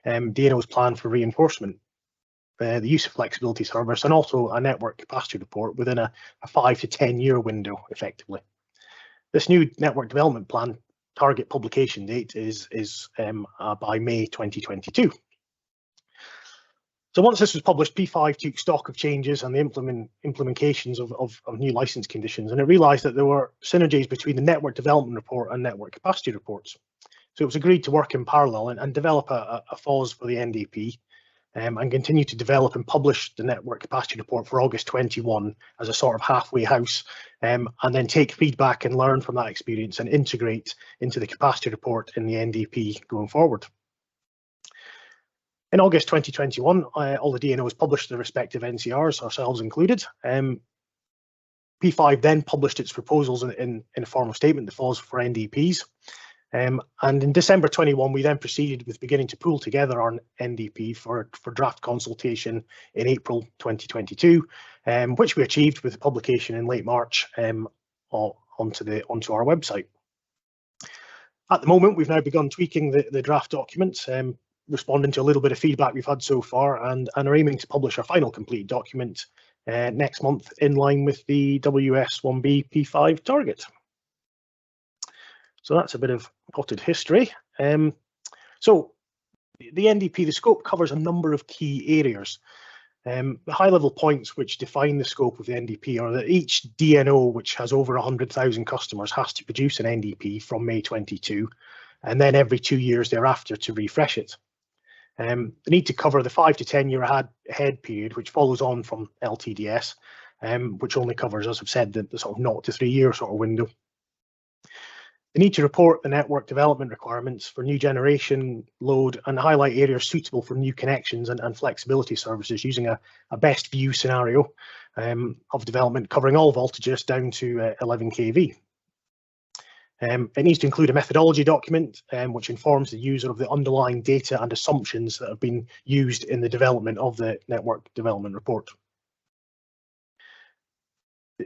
DNO's plan for reinforcement, the use of flexibility service, and also a network capacity report within a 5 to 10 year window effectively. This new network development plan target publication date is by May 2022. So once this was published, P5 took stock of changes and the implementations of new license conditions, and it realised that there were synergies between the network development report and network capacity reports. So it was agreed to work in parallel and develop a FOS for the NDP, and continue to develop and publish the network capacity report for August 21 as a sort of halfway house, and then take feedback and learn from that experience and integrate into the capacity report in the NDP going forward. In August 2021, all the DNOs published their respective NCRs, ourselves included. P5 then published its proposals in a formal statement, the FOS for NDPs. And in December 21, we then proceeded with beginning to pull together our NDP for draft consultation in April 2022, which we achieved with the publication in late March onto our website. At the moment, we've now begun tweaking the draft documents. responding to a little bit of feedback we've had so far, and are aiming to publish our final complete document next month in line with the WS1B P5 target. So that's a bit of potted history. So the NDP, the scope covers a number of key areas. The high-level points which define the scope of the NDP are that each DNO, which has over 100,000 customers, has to produce an NDP from May 22, and then every 2 years thereafter to refresh it. They need to cover the 5 to 10 year ahead period, which follows on from LTDS, which only covers, as I've said, the sort of 0 to 3 year sort of window. They need to report the network development requirements for new generation, load, and highlight areas suitable for new connections and flexibility services using a best view scenario of development covering all voltages down to 11 kV. It needs to include a methodology document which informs the user of the underlying data and assumptions that have been used in the development of the network development report.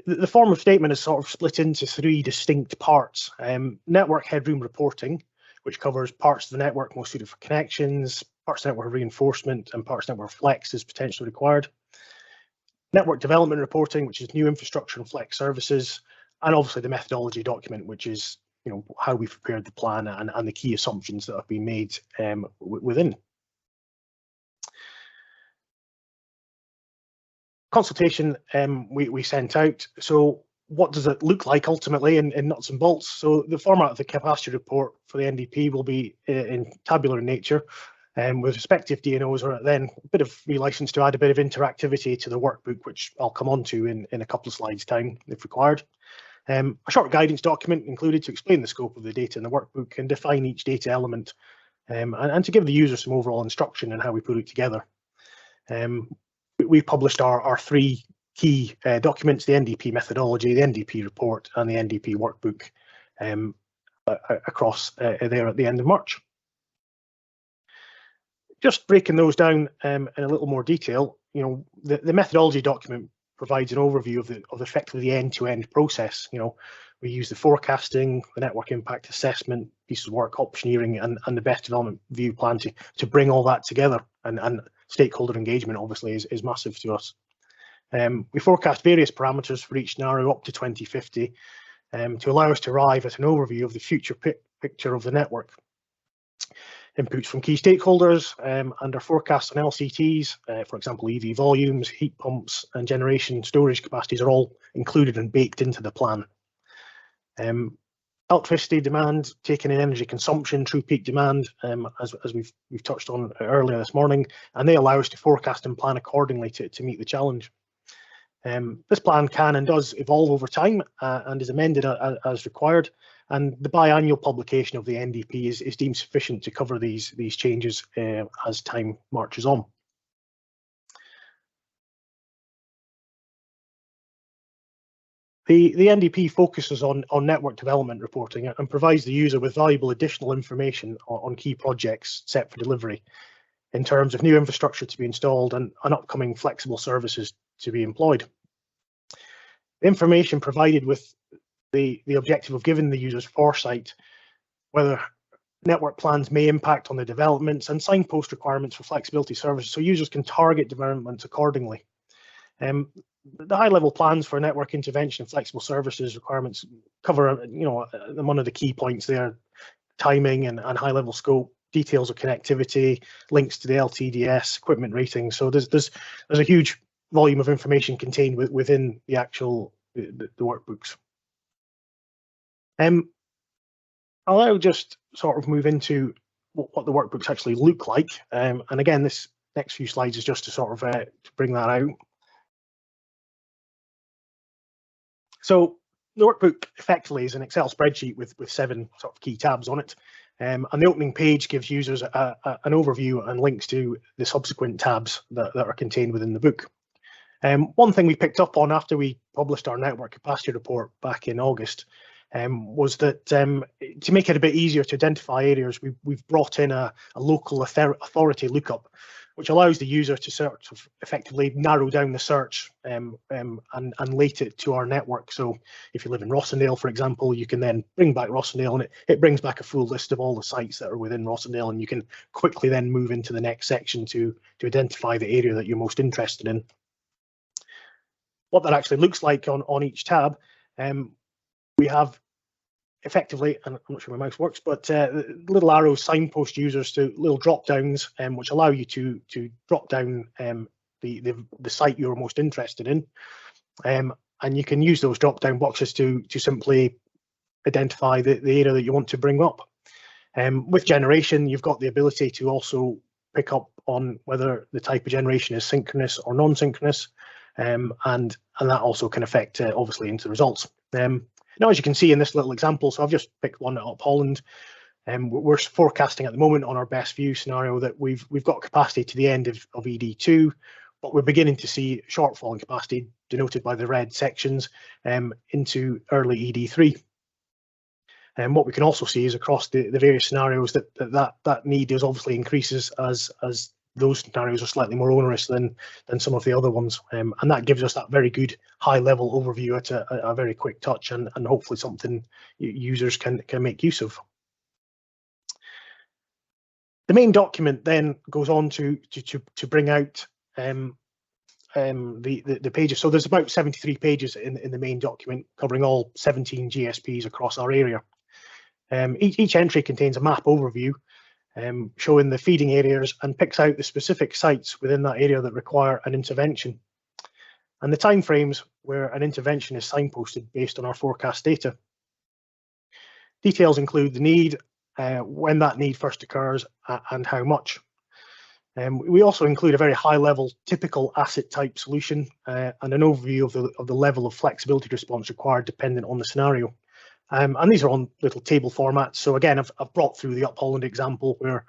The form of statement is sort of split into 3 distinct parts. Network headroom reporting, which covers parts of the network most suited for connections, parts of network reinforcement, and parts of network flex as potentially required. Network development reporting, which is new infrastructure and flex services, and obviously the methodology document, which is how we've prepared the plan and the key assumptions that have been made within. Consultation we sent out. So what does it look like ultimately in nuts and bolts? So the format of the capacity report for the NDP will be in tabular in nature, with respective DNOs are then a bit of relicense to add a bit of interactivity to the workbook, which I'll come on to in a couple of slides time if required. A short guidance document included to explain the scope of the data in the workbook and define each data element, and to give the user some overall instruction on how we put it together. We've published our 3 key documents: the NDP methodology, the NDP report, and the NDP workbook across there at the end of March. Just breaking those down in a little more detail, the methodology document provides an overview of effectively the end-to-end process. We use the forecasting, the network impact assessment, pieces of work, optioneering, and the best development view plan to bring all that together. And stakeholder engagement obviously is massive to us. We forecast various parameters for each scenario up to 2050 to allow us to arrive at an overview of the future picture of the network. Inputs from key stakeholders and our forecasts on LCTs, for example, EV volumes, heat pumps, and generation storage capacities are all included and baked into the plan. Electricity demand, taking in energy consumption, true peak demand, as we've touched on earlier this morning, and they allow us to forecast and plan accordingly to meet the challenge. This plan can and does evolve over time and is amended as required, and the biannual publication of the NDP is deemed sufficient to cover these changes as time marches on. The NDP focuses on network development reporting and provides the user with valuable additional information on key projects set for delivery in terms of new infrastructure to be installed and upcoming flexible services to be employed. The information provided with the objective of giving the users foresight whether network plans may impact on the developments and signpost requirements for flexibility services so users can target developments accordingly. The high-level plans for network intervention and flexible services requirements cover, one of the key points there: timing and high-level scope, details of connectivity, links to the LTDS, equipment rating. So there's a huge volume of information contained within the actual the workbooks. I'll now just sort of move into what the workbooks actually look like, and again, this next few slides is just to sort of to bring that out. So the workbook effectively is an Excel spreadsheet with 7 sort of key tabs on it, and the opening page gives users an overview and links to the subsequent tabs that are contained within the book. One thing we picked up on after we published our network capacity report back in August was that to make it a bit easier to identify areas, we've brought in a local authority lookup, which allows the user to sort of effectively narrow down the search and late it to our network. So if you live in Rossendale, for example, you can then bring back Rossendale, and it brings back a full list of all the sites that are within Rossendale, and you can quickly then move into the next section to identify the area that you're most interested in. What that actually looks like on each tab, we have effectively, and I'm not sure my mouse works, but little arrows signpost users to little drop downs, which allow you to drop down the site you're most interested in, and you can use those drop down boxes to simply identify the area that you want to bring up. With generation, you've got the ability to also pick up on whether the type of generation is synchronous or non-synchronous, and that also can affect obviously into the results. Now, as you can see in this little example, so I've just picked one up Holland, and we're forecasting at the moment on our best view scenario that we've got capacity to the end of ED2, but we're beginning to see shortfall in capacity denoted by the red sections into early ED3. And what we can also see is across the various scenarios that need is obviously increases as those scenarios are slightly more onerous than some of the other ones, and that gives us that very good high-level overview at a very quick touch, and hopefully something users can make use of. The main document then goes on to bring out the pages. So there's about 73 pages in the main document covering all 17 GSPs across our area. Each entry contains a map overview showing the feeding areas and picks out the specific sites within that area that require an intervention, and the timeframes where an intervention is signposted based on our forecast data. Details include the need, when that need first occurs, and how much. We also include a very high-level typical asset type solution and an overview of the level of flexibility response required dependent on the scenario. And these are on little table formats. So again, I've brought through the Up Holland example where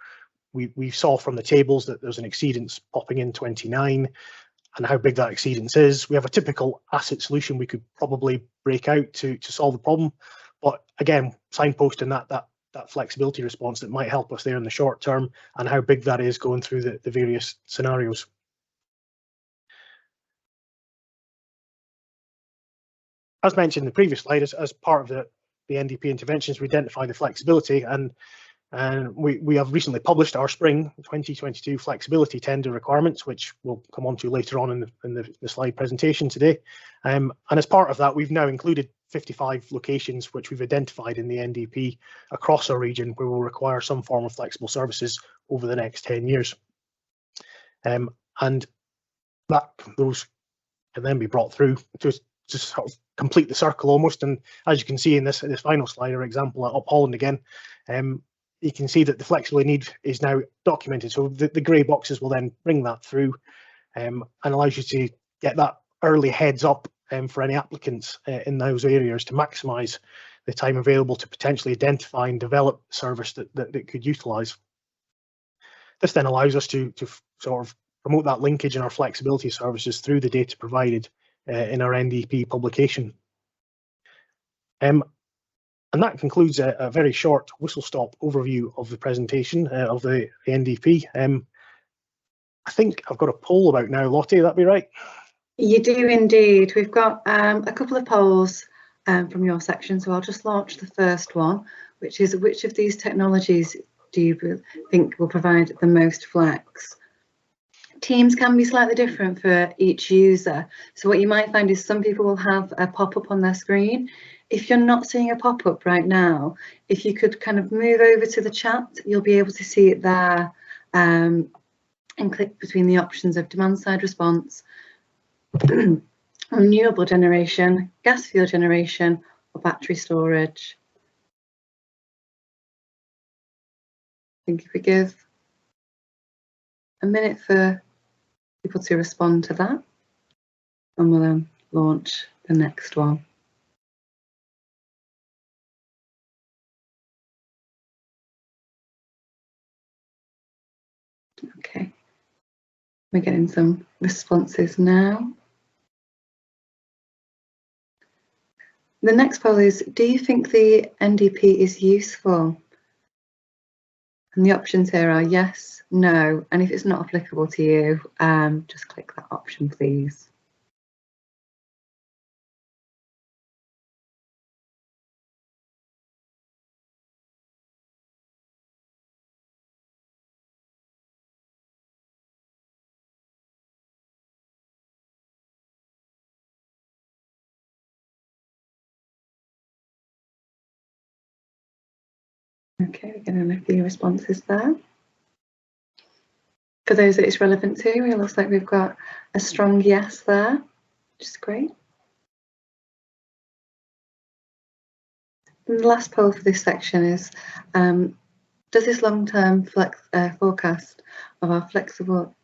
we saw from the tables that there's an exceedance popping in 29 and how big that exceedance is. We have a typical asset solution we could probably break out to solve the problem. But again, signposting that flexibility response that might help us there in the short term and how big that is going through the various scenarios. As mentioned in the previous slide, as part of the NDP interventions, we identify the flexibility, and we have recently published our spring 2022 flexibility tender requirements, which we'll come on to later on in the slide presentation today. And as part of that, we've now included 55 locations which we've identified in the NDP across our region where we'll require some form of flexible services over the next 10 years. And those can then be brought through to sort of complete the circle almost. And as you can see in this final slide or example at Up Holland again, you can see that the flexibility need is now documented. So the grey boxes will then bring that through and allows you to get that early heads up for any applicants in those areas to maximise the time available to potentially identify and develop service that could utilise. This then allows us to sort of promote that linkage in our flexibility services through the data provided in our NDP publication. And that concludes a very short whistle-stop overview of the presentation of the NDP. I think I've got a poll about now, Lottie, that'd be right? You do indeed. We've got a couple of polls from your section, so I'll just launch the first one, which is which of these technologies do you think will provide the most flex? Teams can be slightly different for each user. So what you might find is some people will have a pop-up on their screen. If you're not seeing a pop-up right now, if you could kind of move over to the chat, you'll be able to see it there and click between the options of demand-side response, renewable generation, gas fuel generation, or battery storage. I think if we give a minute for people to respond to that, and we'll then launch the next one. Okay, we're getting some responses now. The next poll is, do you think the NDP is useful? And the options here are yes, no, and if it's not applicable to you, just click that option, please. Okay, we're getting a few responses there. For those that it's relevant to, it looks like we've got a strong yes there, which is great. And the last poll for this section is, does this long-term forecast of our flexibility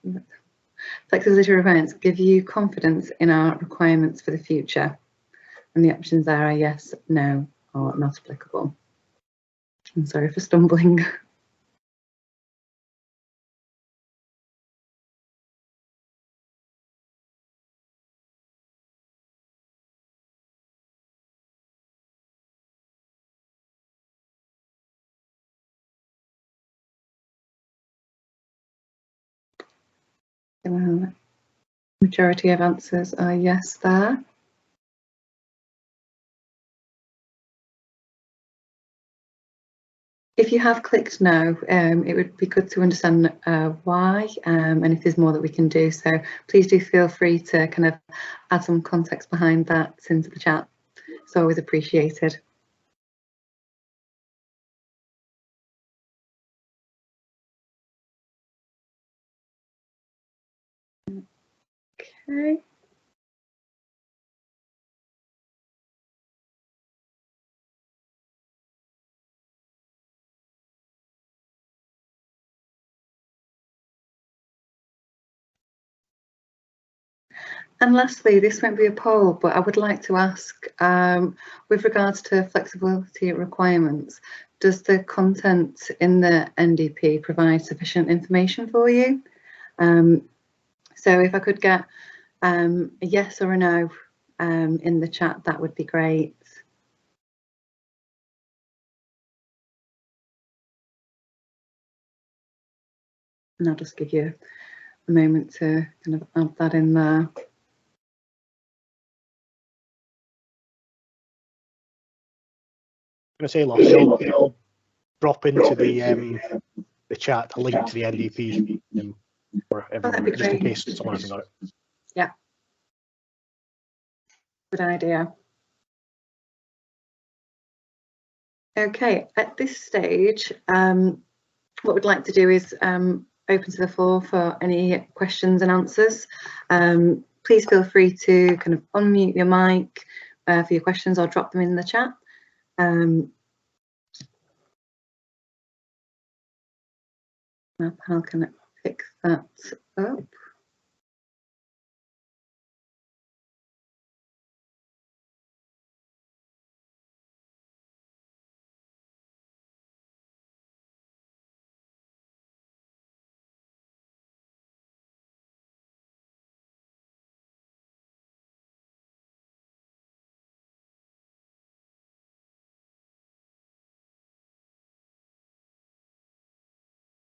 requirements give you confidence in our requirements for the future? And the options there are yes, no, or not applicable. I'm sorry for stumbling. Majority of answers are yes there. If you have clicked no, it would be good to understand why, and if there's more that we can do. So please do feel free to kind of add some context behind that into the chat. It's always appreciated. Okay. And lastly, this won't be a poll, but I would like to ask, with regards to flexibility requirements, does the content in the NDP provide sufficient information for you? So if I could get a yes or a no in the chat, that would be great. And I'll just give you a moment to kind of add that in there. I'm going to say, Lottie, I'll drop into the chat a link to the NDP for everyone, just in case someone hasn't got it. Yeah. Good idea. Okay, at this stage, what we'd like to do is open to the floor for any questions and answers. Please feel free to kind of unmute your mic for your questions or drop them in the chat. My panel can pick that up.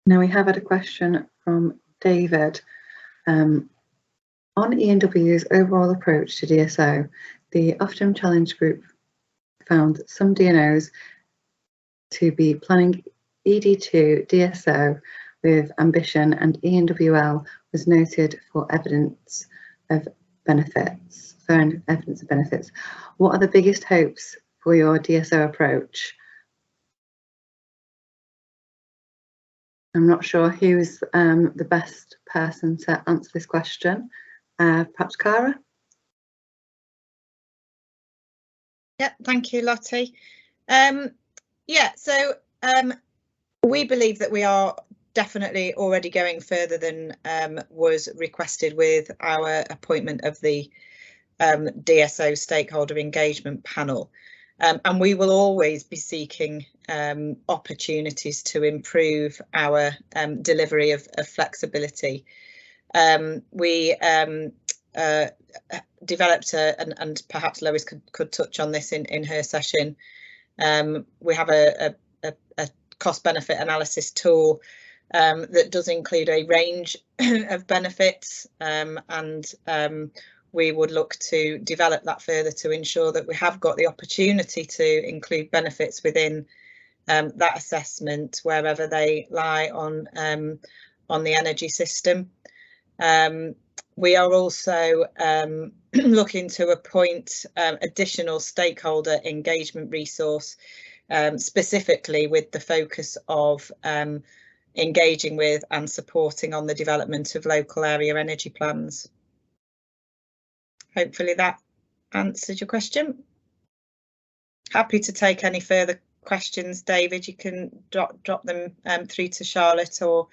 Now we have had a question from David. On E&W's overall approach to DSO, the Ofgem Challenge Group found some DNOs to be planning ED2 DSO with ambition, and E&WL was noted for evidence of benefits. What are the biggest hopes for your DSO approach? I'm not sure who's the best person to answer this question. Perhaps Cara? Yeah, thank you, Lottie. Yeah, so we believe that we are definitely already going further than was requested with our appointment of the DSO stakeholder engagement panel. And we will always be seeking opportunities to improve our delivery of flexibility. We developed and perhaps Lois could touch on this in her session. We have a cost benefit analysis tool that does include a range of benefits, and we would look to develop that further to ensure that we have got the opportunity to include benefits within that assessment wherever they lie on the energy system. We are also looking to appoint additional stakeholder engagement resource, specifically with the focus of engaging with and supporting on the development of local area energy plans. Hopefully that answered your question. Happy to take any further questions, David. You can drop them through to Charlotte, or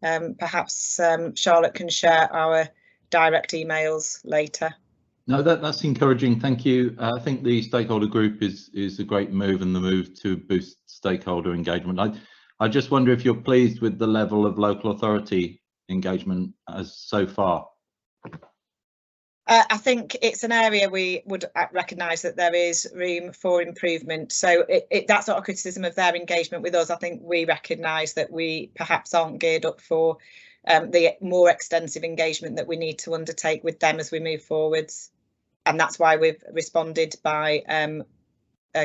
perhaps Charlotte can share our direct emails later. No, that's encouraging. Thank you. I think the stakeholder group is a great move, and the move to boost stakeholder engagement. I just wonder if you're pleased with the level of local authority engagement as so far. I think it's an area we would recognise that there is room for improvement. So that's not a criticism of their engagement with us. I think we recognise that we perhaps aren't geared up for the more extensive engagement that we need to undertake with them as we move forwards. And that's why we've responded by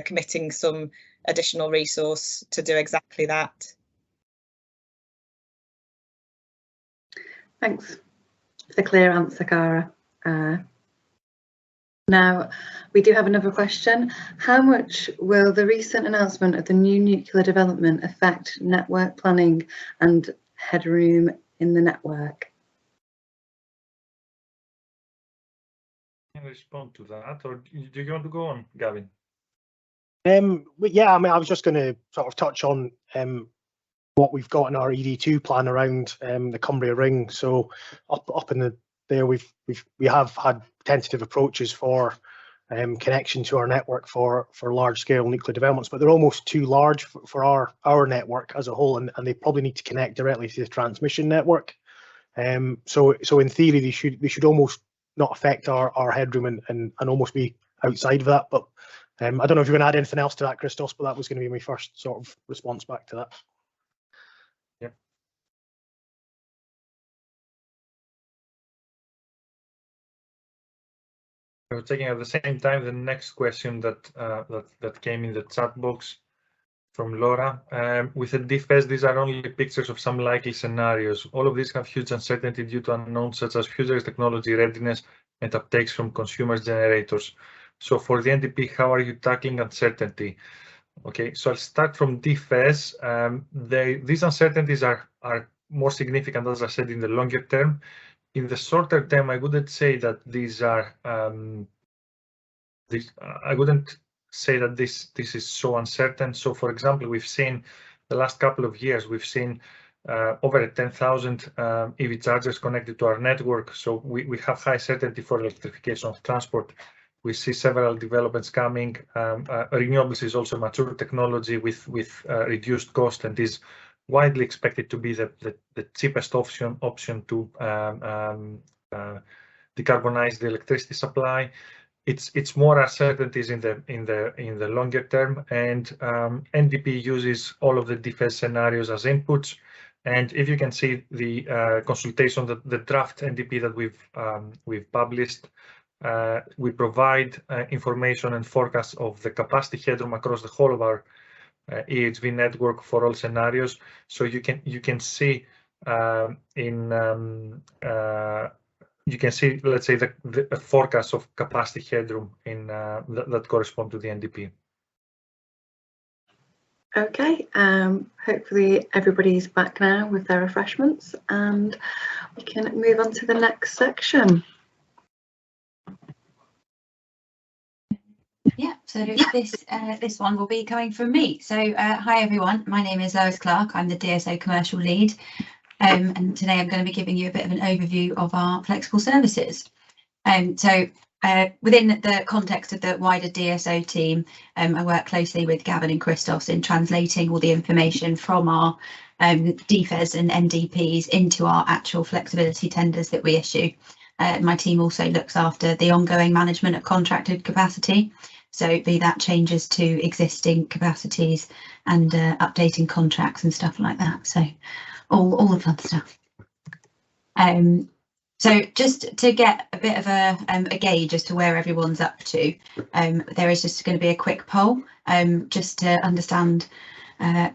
committing some additional resource to do exactly that. Thanks for the clear answer, Cara. Now, we do have another question. How much will the recent announcement of the new nuclear development affect network planning and headroom in the network? Can I respond to that, or do you want to go on, Gavin? Yeah, I mean, I was just going to sort of touch on what we've got in our ED2 plan around the Cumbria Ring. So up in there, we have had tentative approaches for connection to our network for large scale nuclear developments, but they're almost too large for our network as a whole, and they probably need to connect directly to the transmission network. So in theory, they should almost not affect our headroom and almost be outside of that. But I don't know if you're going to add anything else to that, Christos, but that was going to be my first sort of response back to that. Yep. We're taking at the same time the next question that came in the chat box from Laura. With the DFES, these are only pictures of some likely scenarios. All of these have huge uncertainty due to unknowns such as future technology readiness and uptakes from consumers generators. So for the NDP, how are you tackling uncertainty? Okay, so I'll start from DFES. These uncertainties are more significant, as I said, in the longer term. In the shorter term, I wouldn't say that these are. I wouldn't say that this is so uncertain. So, for example, we've seen the last couple of years, we've seen over 10,000 EV chargers connected to our network. So we have high certainty for electrification of transport. We see several developments coming. Renewables is also mature technology with reduced cost and is widely expected to be the cheapest option to decarbonize the electricity supply. It's more uncertainties in the longer term, and NDP uses all of the DFES scenarios as inputs. And if you can see the consultation, the draft NDP that we've published, we provide information and forecasts of the capacity headroom across the whole of our EHV network for all scenarios. So you can see you can see, let's say, the forecast of capacity headroom in that correspond to the NDP. Okay, hopefully everybody's back now with their refreshments, and we can move on to the next section. Yeah, so this one will be coming from me. So hi everyone, my name is Lois Clark. I'm the DSO commercial lead, and today I'm going to be giving you a bit of an overview of our flexible services. So within the context of the wider DSO team, I work closely with Gavin and Christos in translating all the information from our DFES and NDPs into our actual flexibility tenders that we issue. My team also looks after the ongoing management of contracted capacity. So be that changes to existing capacities and updating contracts and stuff like that. So all the fun stuff. So just to get a bit of a gauge as to where everyone's up to, there is just going to be a quick poll just to understand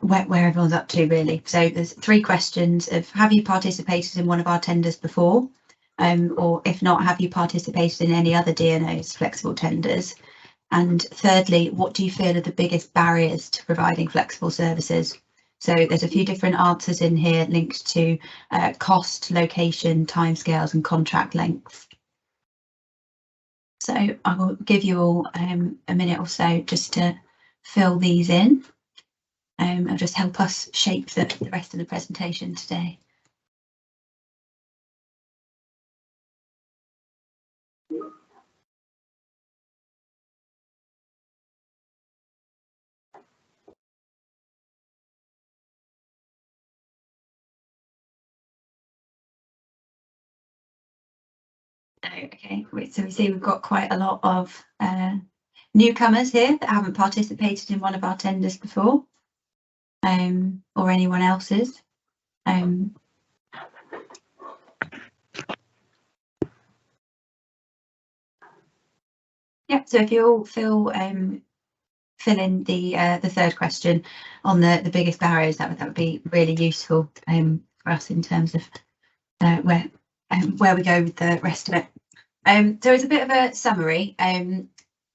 where everyone's up to really. So there's 3 questions of have you participated in one of our tenders before? Or if not, have you participated in any other DNO's flexible tenders? And thirdly, what do you feel are the biggest barriers to providing flexible services? So there's a few different answers in here linked to cost, location, timescales and contract length. So I will give you all a minute or so just to fill these in. It'll just help us shape the rest of the presentation today. Okay, so we see we've got quite a lot of newcomers here that haven't participated in one of our tenders before, or anyone else's. Yeah, so if you all fill in the third question on the biggest barriers, that would be really useful for us in terms of where we go with the rest of it. So it's a bit of a summary.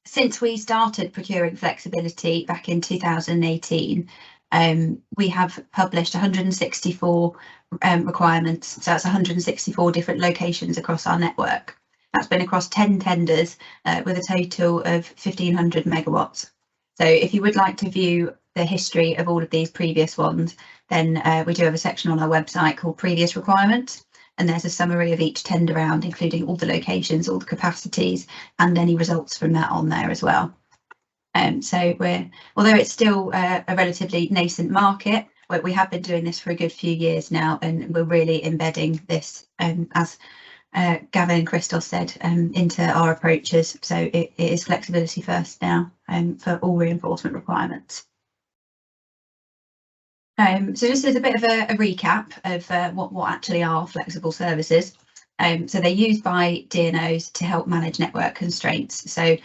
Since we started procuring flexibility back in 2018, we have published 164 requirements. So that's 164 different locations across our network. That's been across 10 tenders with a total of 1,500 megawatts. So if you would like to view the history of all of these previous ones, then we do have a section on our website called Previous Requirements. And there's a summary of each tender round, including all the locations, all the capacities, and any results from that on there as well. So although it's still a relatively nascent market, we have been doing this for a good few years now, and we're really embedding this, as Gavin and Christos said, into our approaches. So it is flexibility first now for all reinforcement requirements. So just as a bit of a recap of what actually are flexible services. So they're used by DNOs to help manage network constraints. So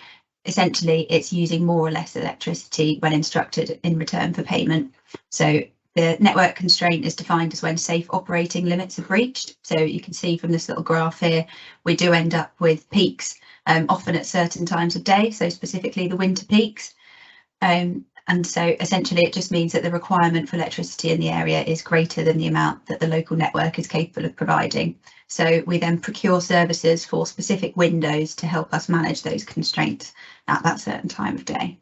essentially it's using more or less electricity when instructed in return for payment. So the network constraint is defined as when safe operating limits are breached. So you can see from this little graph here, we do end up with peaks, often at certain times of day, so specifically the winter peaks. And so essentially it just means that the requirement for electricity in the area is greater than the amount that the local network is capable of providing. So we then procure services for specific windows to help us manage those constraints at that certain time of day.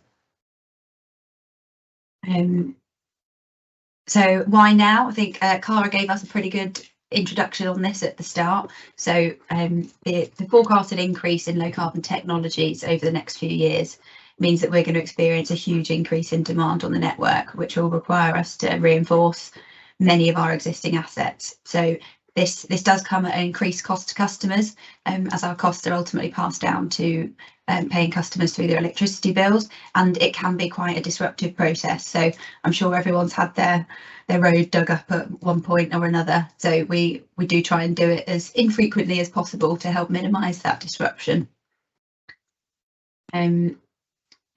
So why now? I think Cara gave us a pretty good introduction on this at the start. So the forecasted increase in low carbon technologies over the next few years means that we're going to experience a huge increase in demand on the network, which will require us to reinforce many of our existing assets. So this does come at an increased cost to customers, as our costs are ultimately passed down to paying customers through their electricity bills, and it can be quite a disruptive process. So I'm sure everyone's had their road dug up at one point or another. So we do try and do it as infrequently as possible to help minimise that disruption.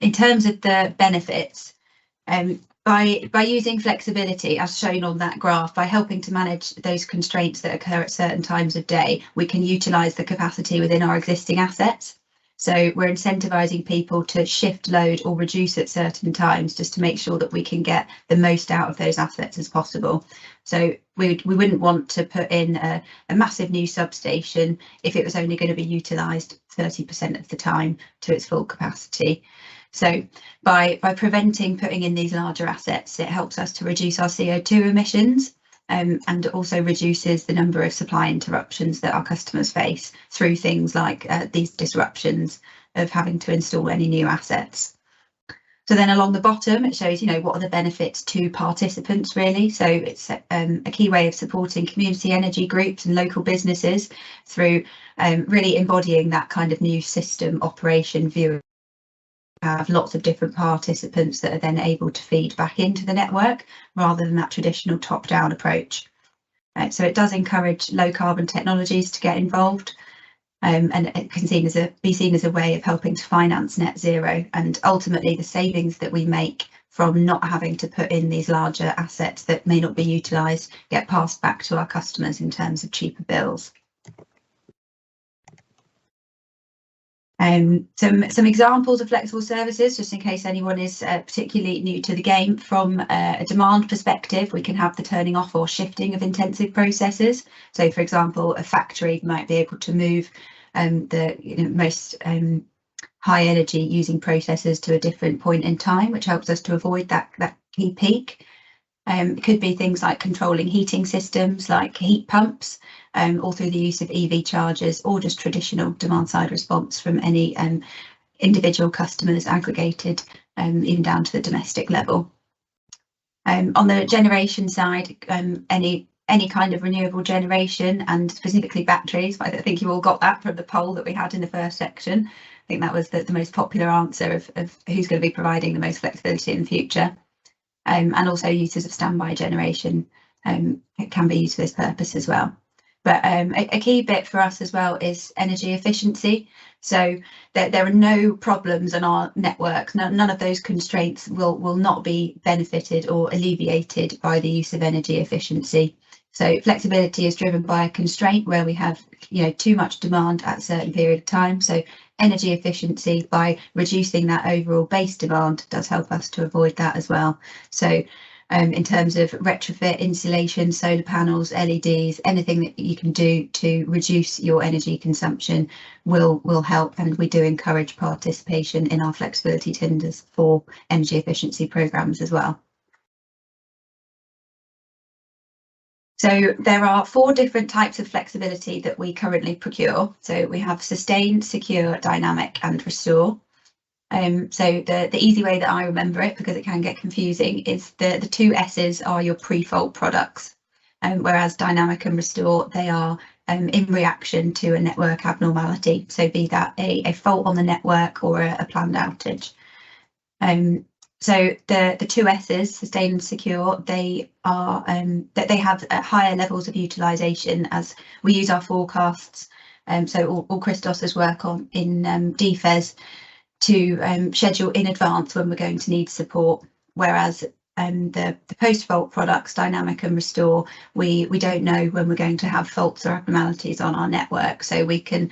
In terms of the benefits, by using flexibility, as shown on that graph, by helping to manage those constraints that occur at certain times of day, we can utilise the capacity within our existing assets. So we're incentivising people to shift load or reduce at certain times just to make sure that we can get the most out of those assets as possible. So we wouldn't want to put in a massive new substation if it was only going to be utilised 30% of the time to its full capacity. So by preventing putting in these larger assets, it helps us to reduce our CO2 emissions, and also reduces the number of supply interruptions that our customers face through things like these disruptions of having to install any new assets. So then along the bottom, it shows, what are the benefits to participants really. So it's a key way of supporting community energy groups and local businesses through really embodying that kind of new system operation view have lots of different participants that are then able to feed back into the network rather than that traditional top-down approach. So it does encourage low carbon technologies to get involved, and it can be seen as a way of helping to finance net zero, and ultimately the savings that we make from not having to put in these larger assets that may not be utilised get passed back to our customers in terms of cheaper bills. Some examples of flexible services, just in case anyone is particularly new to the game. From a demand perspective, we can have the turning off or shifting of intensive processes. So, for example, a factory might be able to move the most high energy using processes to a different point in time, which helps us to avoid that key peak. It could be things like controlling heating systems like heat pumps, or through the use of EV chargers, or just traditional demand side response from any individual customers aggregated even down to the domestic level. On the generation side, any kind of renewable generation, and specifically batteries. I think you all got that from the poll that we had in the first section. I think that was the most popular answer of who's going to be providing the most flexibility in the future. And also uses of standby generation it can be used for this purpose as well. But a key bit for us as well is energy efficiency. So there are no problems in our networks. None of those constraints will not be benefited or alleviated by the use of energy efficiency. So flexibility is driven by a constraint where we have too much demand at a certain period of time. So energy efficiency, by reducing that overall base demand, does help us to avoid that as well. So in terms of retrofit, insulation, solar panels, LEDs, anything that you can do to reduce your energy consumption will help, and we do encourage participation in our flexibility tenders for energy efficiency programmes as well. So there are 4 different types of flexibility that we currently procure. So we have sustain, secure, dynamic and restore. So the easy way that I remember it, because it can get confusing, is the 2 S's are your pre-fault products, whereas dynamic and restore, they are in reaction to a network abnormality. So be that a fault on the network or a planned outage. So the 2 S's, sustain and secure, they are that they have higher levels of utilisation as we use our forecasts. So all Christos's work in DFES to schedule in advance when we're going to need support, whereas the post-fault products, dynamic and restore, we don't know when we're going to have faults or abnormalities on our network. So we can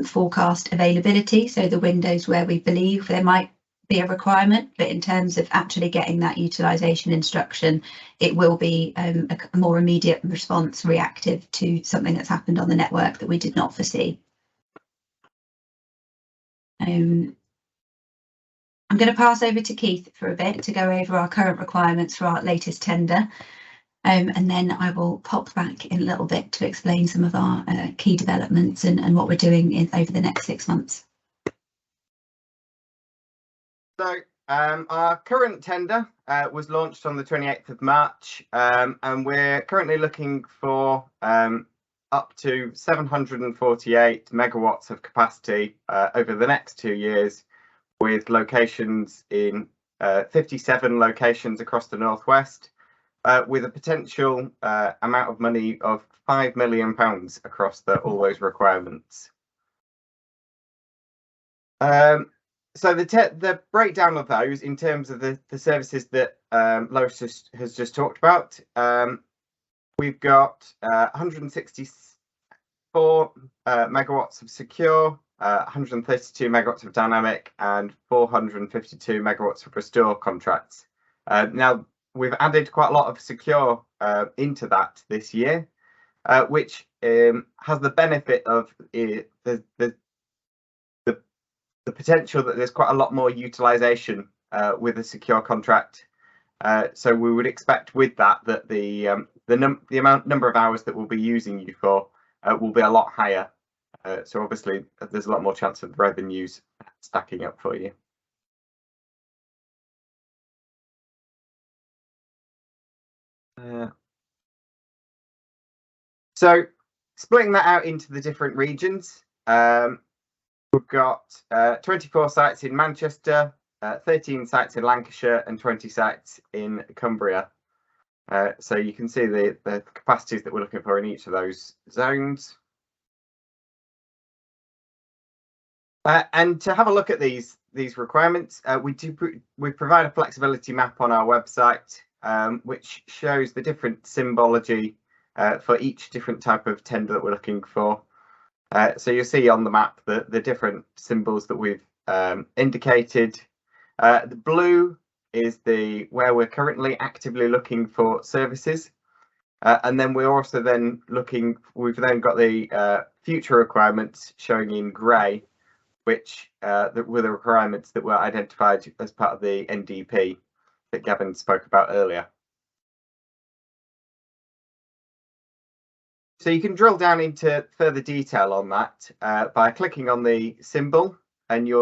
forecast availability, so the windows where we believe there might be a requirement, but in terms of actually getting that utilisation instruction, it will be a more immediate response, reactive to something that's happened on the network that we did not foresee. I'm going to pass over to Keith for a bit to go over our current requirements for our latest tender, and then I will pop back in a little bit to explain some of our key developments and what we're doing over the next 6 months. So our current tender was launched on the 28th of March, and we're currently looking for up to 748 megawatts of capacity over the next 2 years, with locations in 57 locations across the Northwest, with a potential amount of money of £5 million across all those requirements. So the breakdown of those in terms of the services that Lois has just talked about, we've got 164 megawatts of secure, 132 megawatts of dynamic, and 452 megawatts of restore contracts. Now, we've added quite a lot of secure into that this year, which has the benefit of the potential that there's quite a lot more utilisation with a secure contract. So we would expect with that the number of hours that we'll be using you for will be a lot higher. So obviously there's a lot more chance of revenues stacking up for you. So splitting that out into the different regions, we've got 24 sites in Manchester, 13 sites in Lancashire and 20 sites in Cumbria. So you can see the capacities that we're looking for in each of those zones. And to have a look at these requirements, we provide a flexibility map on our website, which shows the different symbology for each different type of tender that we're looking for. So you'll see on the map the different symbols that we've indicated. The blue is where we're currently actively looking for services, and then we're also then looking. We've then got the future requirements showing in grey, which were the requirements that were identified as part of the NDP that Gavin spoke about earlier. So you can drill down into further detail on that by clicking on the symbol, and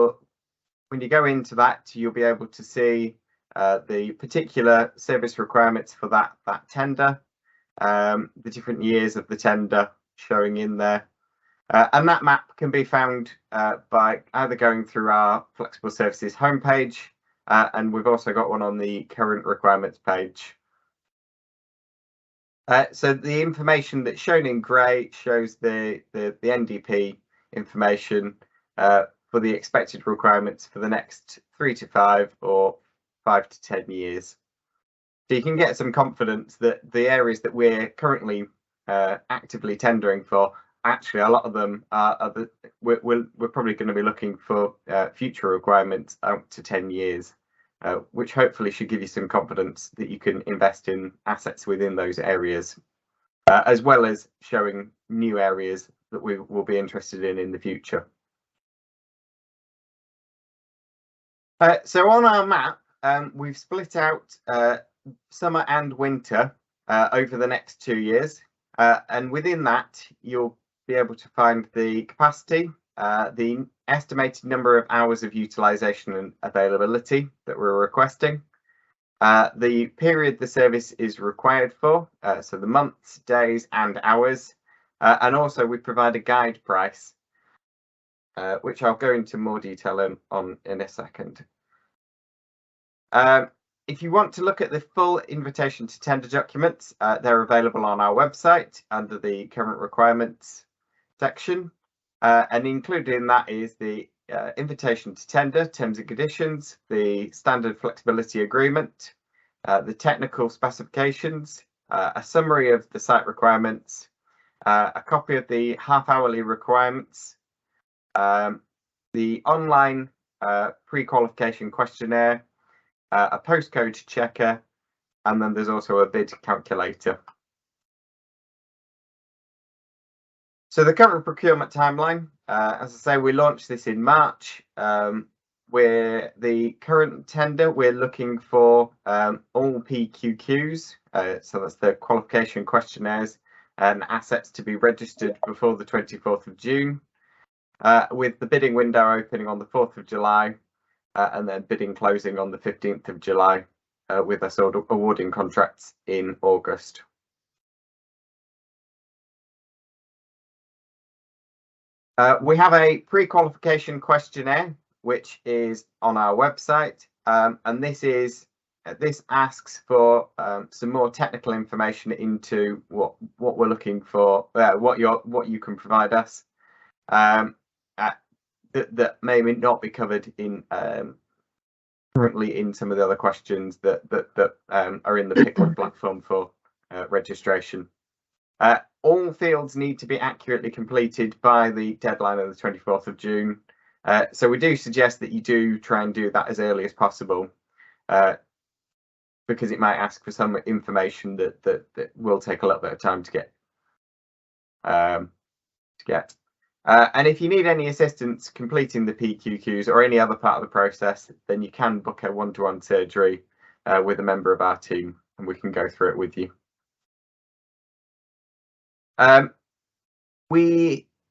when you go into that, you'll be able to see the particular service requirements for that tender, the different years of the tender showing in there. And that map can be found by either going through our Flexible Services homepage, and we've also got one on the current requirements page. So the information that's shown in grey shows the NDP information for the expected requirements for the next 3 to 5 or 5 to 10 years. So you can get some confidence that the areas that we're currently actively tendering for, actually a lot of them we're probably going to be looking for future requirements out to 10 years, which hopefully should give you some confidence that you can invest in assets within those areas, as well as showing new areas that we will be interested in the future. So on our map, we've split out summer and winter over the next 2 years, and within that you'll be able to find the capacity, the estimated number of hours of utilisation and availability that we're requesting, the period the service is required for, so the months, days and hours, and also we provide a guide price, which I'll go into more detail on in a second. If you want to look at the full invitation to tender documents, they're available on our website under the current requirements section, and included in that is the invitation to tender, terms and conditions, the standard flexibility agreement, the technical specifications, a summary of the site requirements, a copy of the half-hourly requirements, the online pre-qualification questionnaire, a postcode checker, and then there's also a bid calculator. So the current procurement timeline, as I say, we launched this in March. Where the current tender, we're looking for all PQQs, so that's the qualification questionnaires and assets to be registered before the 24th of June, with the bidding window opening on the 4th of July, and then bidding closing on the 15th of July, with us awarding contracts in August. We have a pre-qualification questionnaire which is on our website, and this asks for some more technical information into what we're looking for, what you can provide us, that may not be covered in currently in some of the other questions that are in the Pickle platform for registration. All fields need to be accurately completed by the deadline of the 24th of June. So we do suggest that you do try and do that as early as possible, because it might ask for some information that will take a little bit of time to get. And if you need any assistance completing the PQQs or any other part of the process, then you can book a one-to-one surgery with a member of our team, and we can go through it with you.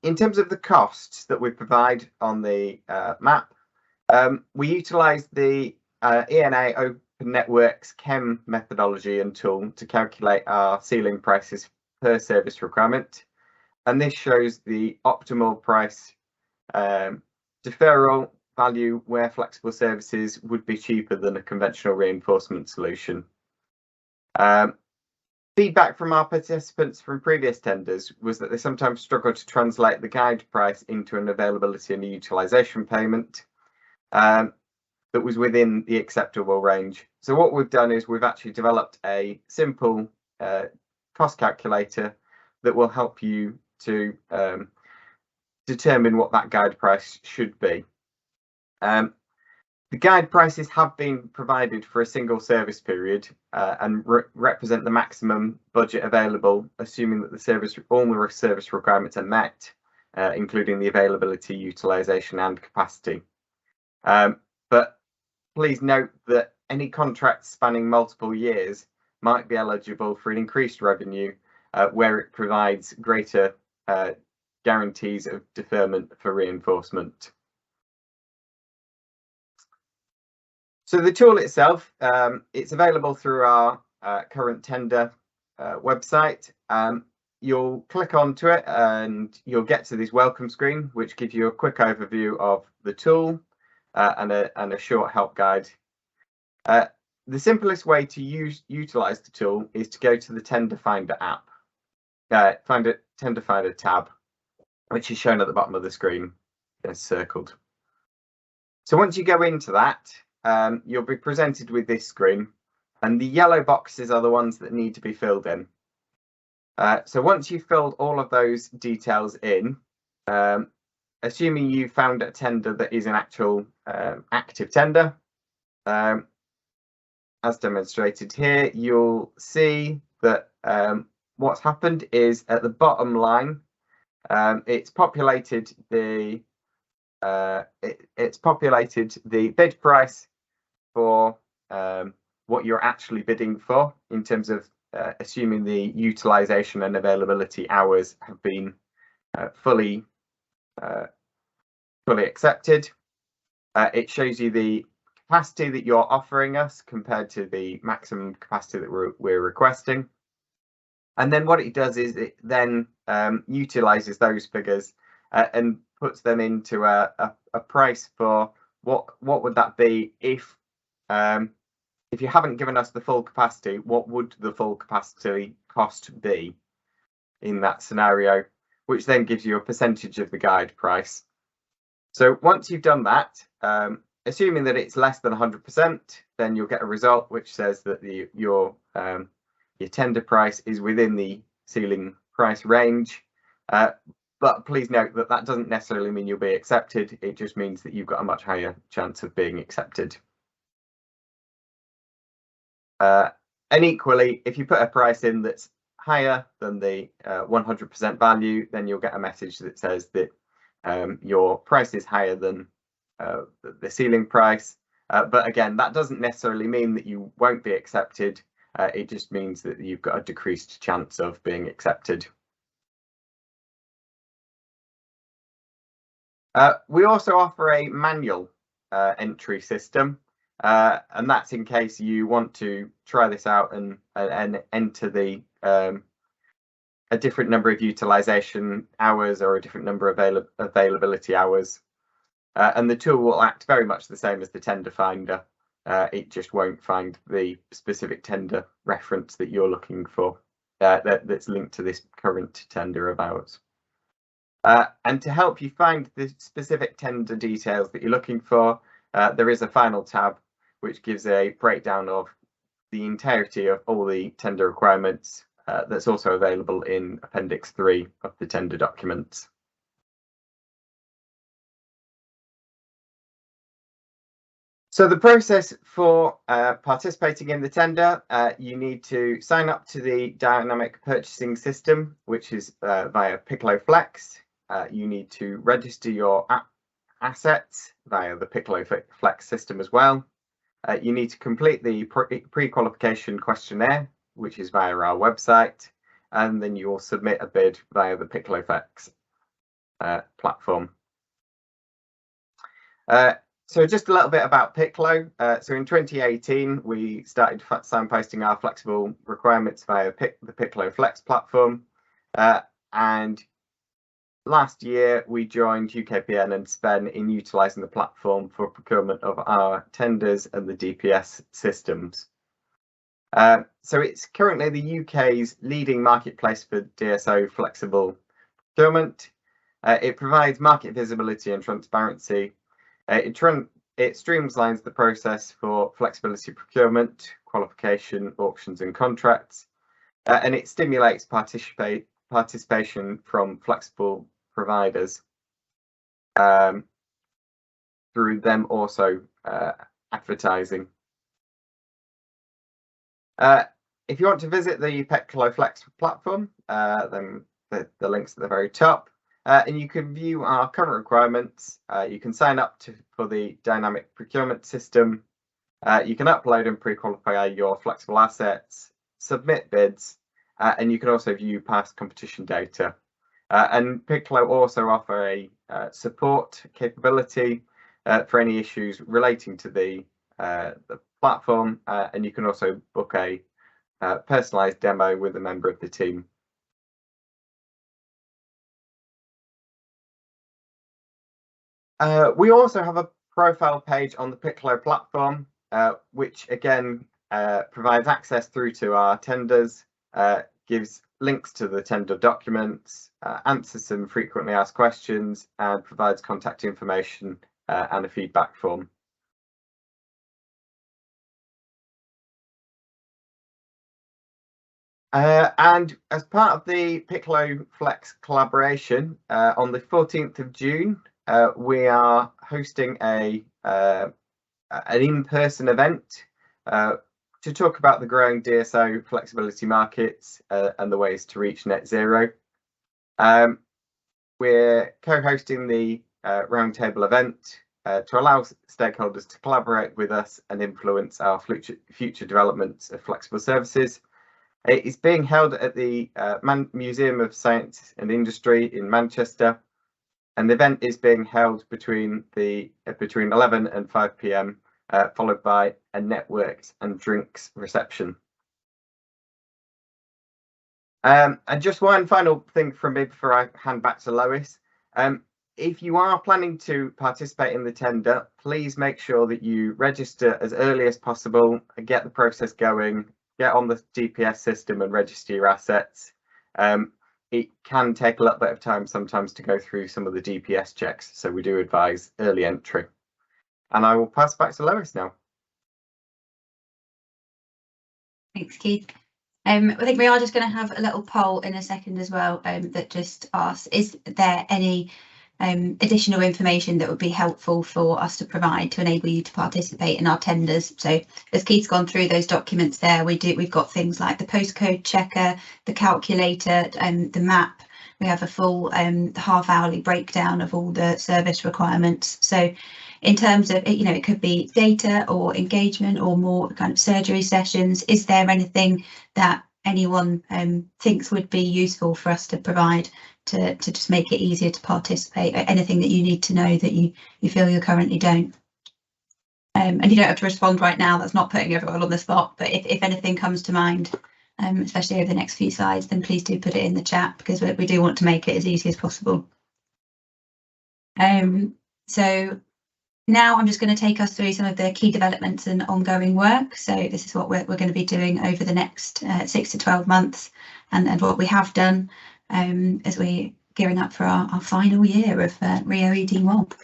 In terms of the costs that we provide on the map, we utilise the ENA Open Networks CHEM methodology and tool to calculate our ceiling prices per service requirement, and this shows the optimal price deferral value where flexible services would be cheaper than a conventional reinforcement solution. Feedback from our participants from previous tenders was that they sometimes struggle to translate the guide price into an availability and utilisation payment that was within the acceptable range. So what we've done is we've actually developed a simple cost calculator that will help you to determine what that guide price should be. The guide prices have been provided for a single service period and represent the maximum budget available, assuming that all the service requirements are met, including the availability, utilisation and capacity. But please note that any contracts spanning multiple years might be eligible for an increased revenue where it provides greater guarantees of deferment for reinforcement. So the tool itself, it's available through our current tender website. You'll click onto it and you'll get to this welcome screen, which gives you a quick overview of the tool and a short help guide. The simplest way to utilise the tool is to go to the Tender Finder app. Find a Tender Finder tab, which is shown at the bottom of the screen, as circled. So once you go into that, you'll be presented with this screen, and the yellow boxes are the ones that need to be filled in. So once you've filled all of those details in, assuming you found a tender that is an actual active tender, as demonstrated here, you'll see that what's happened is at the bottom line, it's populated the bid price for what you're actually bidding for in terms of assuming the utilisation and availability hours have been fully accepted. It shows you the capacity that you're offering us compared to the maximum capacity that we're requesting. And then what it does is it then utilises those figures and puts them into a price for what would that be if you haven't given us the full capacity, what would the full capacity cost be in that scenario, which then gives you a percentage of the guide price. So once you've done that, assuming that it's less than 100%, then you'll get a result which says that your tender price is within the ceiling price range. But please note that that doesn't necessarily mean you'll be accepted. It just means that you've got a much higher chance of being accepted. And equally, if you put a price in that's higher than the 100% value, then you'll get a message that says that your price is higher than the ceiling price. But again, that doesn't necessarily mean that you won't be accepted. It just means that you've got a decreased chance of being accepted. We also offer a manual entry system, and that's in case you want to try this out and enter the a different number of utilisation hours or a different number of availability hours. And the tool will act very much the same as the tender finder. It just won't find the specific tender reference that you're looking for that's linked to this current tender of ours. And to help you find the specific tender details that you're looking for, there is a final tab which gives a breakdown of the entirety of all the tender requirements that's also available in Appendix 3 of the tender documents. So the process for participating in the tender, you need to sign up to the dynamic purchasing system, which is via Piccolo Flex. You need to register your assets via the Piccolo Flex system as well. You need to complete the pre-qualification questionnaire, which is via our website, and then you will submit a bid via the Piccolo Flex platform. So just a little bit about Piccolo. So in 2018, we started signposting our flexible requirements via the Piccolo Flex platform, and last year, we joined UKPN and SPEN in utilising the platform for procurement of our tenders and the DPS systems. So it's currently the UK's leading marketplace for DSO flexible procurement. It provides market visibility and transparency. It streamlines the process for flexibility procurement, qualification, auctions and contracts, and it stimulates participation from flexible providers through them also advertising. If you want to visit the Petclo Flex platform, then the link's at the very top, and you can view our current requirements. You can sign up for the dynamic procurement system. You can upload and pre-qualify your flexible assets, submit bids, and you can also view past competition data. And Petclo also offer a support capability for any issues relating to the platform, and you can also book a personalised demo with a member of the team. We also have a profile page on the Petclo platform, which again provides access through to our tenders, gives links to the tender documents, answers some frequently asked questions, and provides contact information and a feedback form. And as part of the Petclo Flex collaboration, on the 14th of June, we are hosting an in-person event to talk about the growing DSO flexibility markets and the ways to reach net zero. We're co-hosting the roundtable event to allow stakeholders to collaborate with us and influence our future developments of flexible services. It is being held at the Museum of Science and Industry in Manchester, and the event is being held between 11 and 5 p.m, followed by a networked and drinks reception. And just one final thing from me before I hand back to Lois. If you are planning to participate in the tender, please make sure that you register as early as possible and get the process going. Get on the DPS system and register your assets. It can take a little bit of time sometimes to go through some of the DPS checks, so we do advise early entry. And I will pass back to Lois now. Thanks, Keith. I think we are just going to have a little poll in a second as well, that just asks, is there any additional information that would be helpful for us to provide to enable you to participate in our tenders? So as Keith's gone through those documents there, we've got things like the postcode checker, the calculator, the map. We have a full half-hourly breakdown of all the service requirements. So in terms of, it could be data or engagement or more kind of surgery sessions. Is there anything that anyone thinks would be useful for us to provide to just make it easier to participate? Anything that you need to know that you feel you currently don't? And you don't have to respond right now, that's not putting everyone on the spot, but if anything comes to mind, especially over the next few slides, then please do put it in the chat, because we do want to make it as easy as possible. So now I'm just going to take us through some of the key developments and ongoing work. So this is what we're going to be doing over the next 6 to 12 months and what we have done as we're gearing up for our final year of Rio ED1.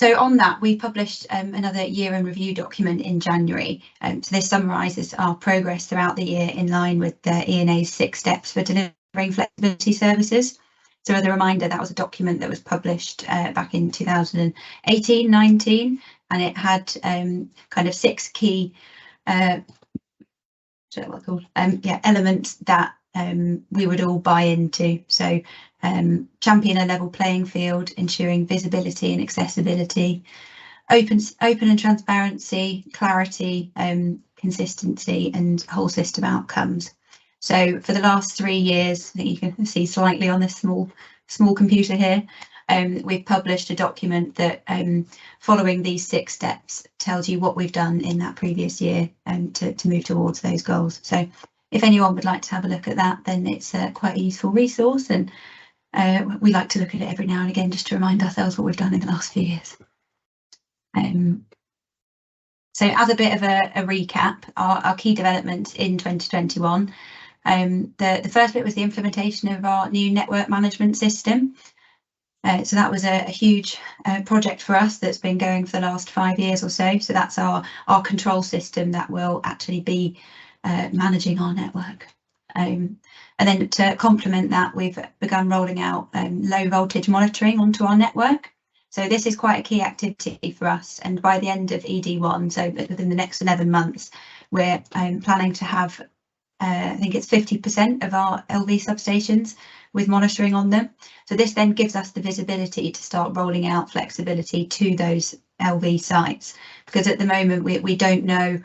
So on that, we published another year in review document in January. So this summarises our progress throughout the year in line with the ENA's 6 steps for delivering flexibility services. So as a reminder, that was a document that was published back in 2018-19, and it had kind of 6 key elements that we would all buy into. So champion a level playing field, ensuring visibility and accessibility, open and transparency, clarity, consistency, and whole system outcomes. So for the last 3 years, I think you can see slightly on this small computer here, we've published a document that, following these 6 steps, tells you what we've done in that previous year to move towards those goals. So if anyone would like to have a look at that, then it's quite a useful resource, and we like to look at it every now and again just to remind ourselves what we've done in the last few years. So as a bit of a recap, our key developments in 2021, the first bit was the implementation of our new network management system. So that was a huge project for us that's been going for the last 5 years or so. So that's our control system that will actually be managing our network. And then to complement that, we've begun rolling out low voltage monitoring onto our network. So this is quite a key activity for us, and by the end of ED1, so within the next 11 months, we're planning to have, I think it's 50% of our LV substations with monitoring on them. So this then gives us the visibility to start rolling out flexibility to those LV sites, because at the moment we don't know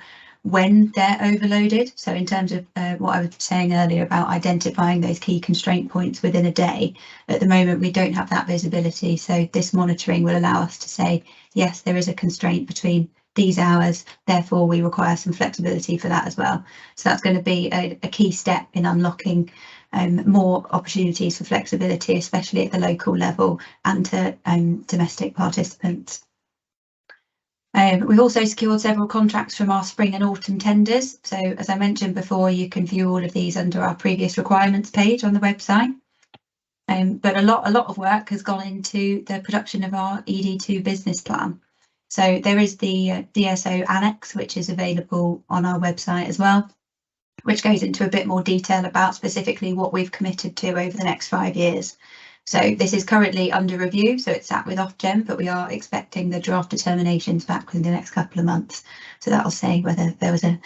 when they're overloaded. So in terms of what I was saying earlier about identifying those key constraint points within a day, at the moment we don't have that visibility. So this monitoring will allow us to say, yes, there is a constraint between these hours, therefore we require some flexibility for that as well. So that's going to be a key step in unlocking more opportunities for flexibility, especially at the local level and to domestic participants. We've also secured several contracts from our spring and autumn tenders. So as I mentioned before, you can view all of these under our previous requirements page on the website. But a lot of work has gone into the production of our ED2 business plan. So there is the DSO annex, which is available on our website as well, which goes into a bit more detail about specifically what we've committed to over the next 5 years. So this is currently under review, so it's sat with Ofgem, but we are expecting the draft determinations back within the next couple of months. So that'll say whether there was a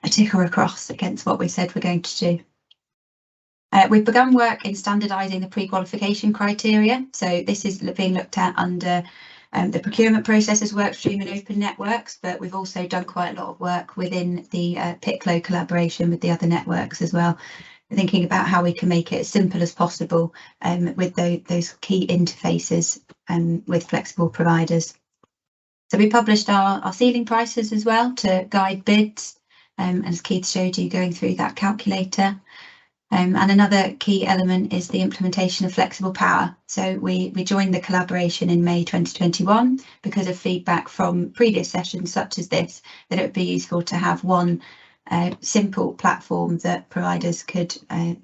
tick or a cross against what we said we're going to do. We've begun work in standardising the pre-qualification criteria. So this is being looked at under the procurement processes workstream and open networks, but we've also done quite a lot of work within the PICLO collaboration with the other networks as well, thinking about how we can make it as simple as possible with those key interfaces with flexible providers. So we published our ceiling prices as well to guide bids, as Keith showed you going through that calculator. And another key element is the implementation of flexible power. So we joined the collaboration in May 2021 because of feedback from previous sessions such as this, that it would be useful to have one simple platform that providers could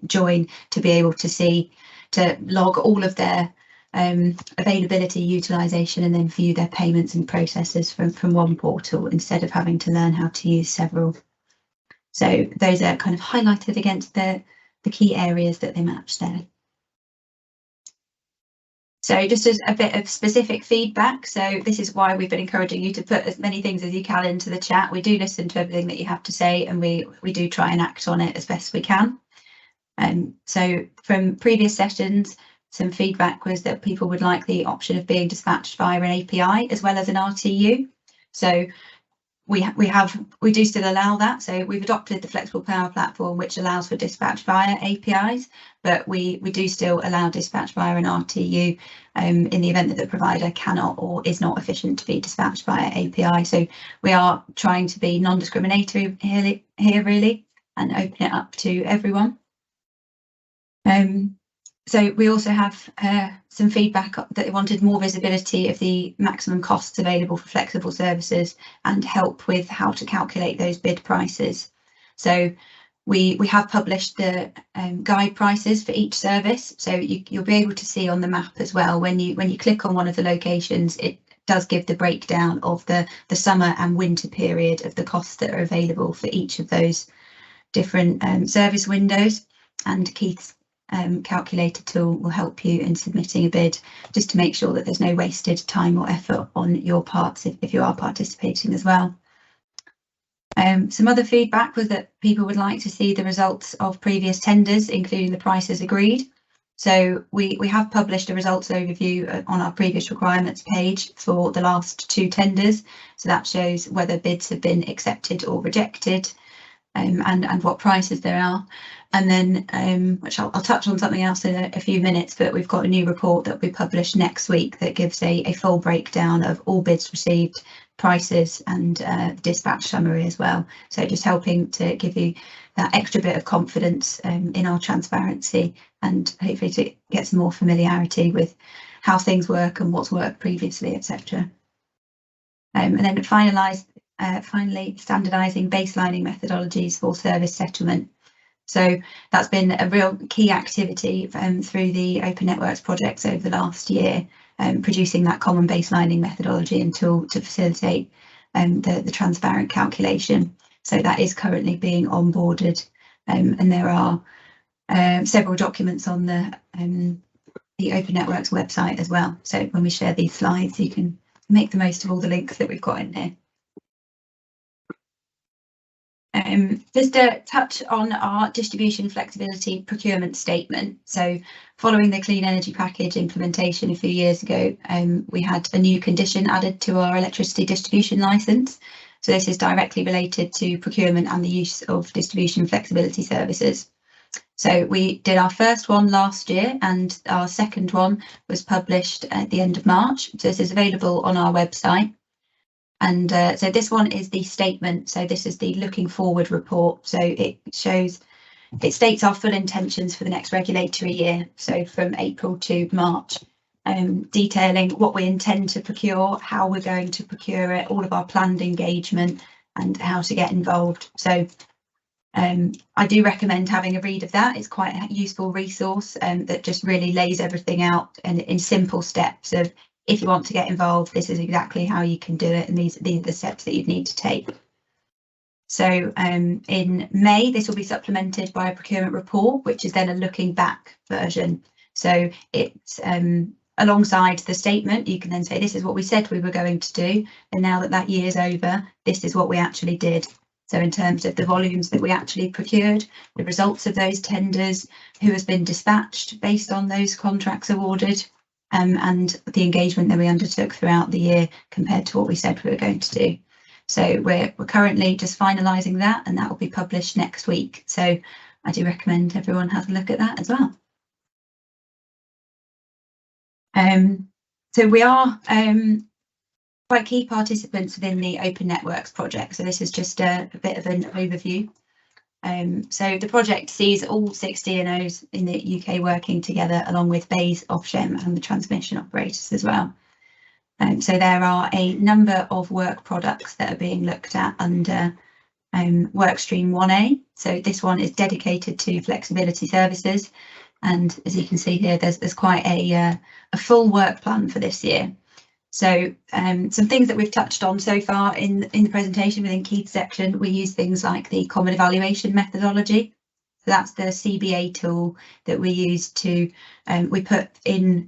join to be able to see, to log all of their availability, utilisation, and then view their payments and processes from one portal instead of having to learn how to use several. So those are kind of highlighted against the key areas that they match there. So just as a bit of specific feedback, so this is why we've been encouraging you to put as many things as you can into the chat. We do listen to everything that you have to say, and we do try and act on it as best we can. So from previous sessions, some feedback was that people would like the option of being dispatched via an API as well as an RTU. So we do still allow that. So we've adopted the flexible power platform, which allows for dispatch via APIs, but we do still allow dispatch via an RTU in the event that the provider cannot or is not efficient to be dispatched via API. So we are trying to be non-discriminatory here really, and open it up to everyone. So we also have some feedback that they wanted more visibility of the maximum costs available for flexible services and help with how to calculate those bid prices. So we have published the guide prices for each service. So you'll be able to see on the map as well, when you click on one of the locations, it does give the breakdown of the summer and winter period of the costs that are available for each of those different service windows. And Keith's calculator tool will help you in submitting a bid, just to make sure that there's no wasted time or effort on your parts if you are participating as well. Some other feedback was that people would like to see the results of previous tenders, including the prices agreed. So we have published a results overview on our previous requirements page for the last 2 tenders. So that shows whether bids have been accepted or rejected, and what prices there are. And then, which I'll touch on something else in a few minutes, but we've got a new report that we publish next week that gives a full breakdown of all bids received, prices and dispatch summary as well. So just helping to give you that extra bit of confidence in our transparency, and hopefully to get some more familiarity with how things work and what's worked previously, etc. And then finally standardising baselining methodologies for service settlement. So that's been a real key activity through the Open Networks projects over the last year, producing that common baselining methodology and tool to facilitate the transparent calculation. So that is currently being onboarded, and there are several documents on the Open Networks website as well. So when we share these slides, you can make the most of all the links that we've got in here. Just to touch on our distribution flexibility procurement statement. So following the Clean Energy Package implementation a few years ago, we had a new condition added to our electricity distribution licence. So this is directly related to procurement and the use of distribution flexibility services. So we did our first one last year, and our second one was published at the end of March. So this is available on our website. And so this one is the statement. So this is the looking forward report. So it states our full intentions for the next regulatory year. So from April to March, detailing what we intend to procure, how we're going to procure it, all of our planned engagement and how to get involved. So I do recommend having a read of that. It's quite a useful resource that just really lays everything out and in simple steps of, if you want to get involved, this is exactly how you can do it, and these are the steps that you'd need to take. So in May, this will be supplemented by a procurement report, which is then a looking back version. So it's alongside the statement, you can then say, this is what we said we were going to do, and now that that year's over, this is what we actually did. So in terms of the volumes that we actually procured, the results of those tenders, who has been dispatched based on those contracts awarded, and the engagement that we undertook throughout the year compared to what we said we were going to do. So we're currently just finalising that, and that will be published next week. So I do recommend everyone has a look at that as well. So we are quite key participants within the Open Networks project. So this is just a bit of an overview. So the project sees all 6 DNOs in the UK working together, along with BEIS, Ofgem and the transmission operators as well. So there are a number of work products that are being looked at under workstream 1A. So this one is dedicated to flexibility services. And as you can see here, there's quite a full work plan for this year. So some things that we've touched on so far in the presentation within Keith's section, we use things like the common evaluation methodology. So that's the CBA tool that we use to, we put in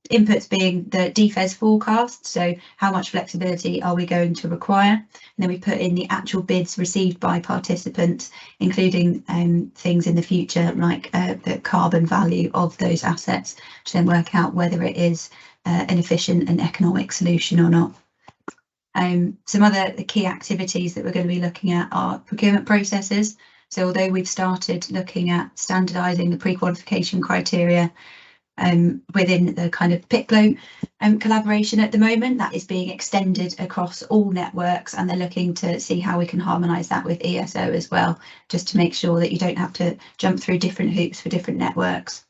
inputs being the DFES forecast. So how much flexibility are we going to require? And then we put in the actual bids received by participants, including things in the future like the carbon value of those assets, to then work out whether it is an efficient and economic solution or not. Some other key activities that we're going to be looking at are procurement processes. So although we've started looking at standardising the pre-qualification criteria within the kind of PICLO collaboration at the moment, that is being extended across all networks, and they're looking to see how we can harmonise that with ESO as well, just to make sure that you don't have to jump through different hoops for different networks.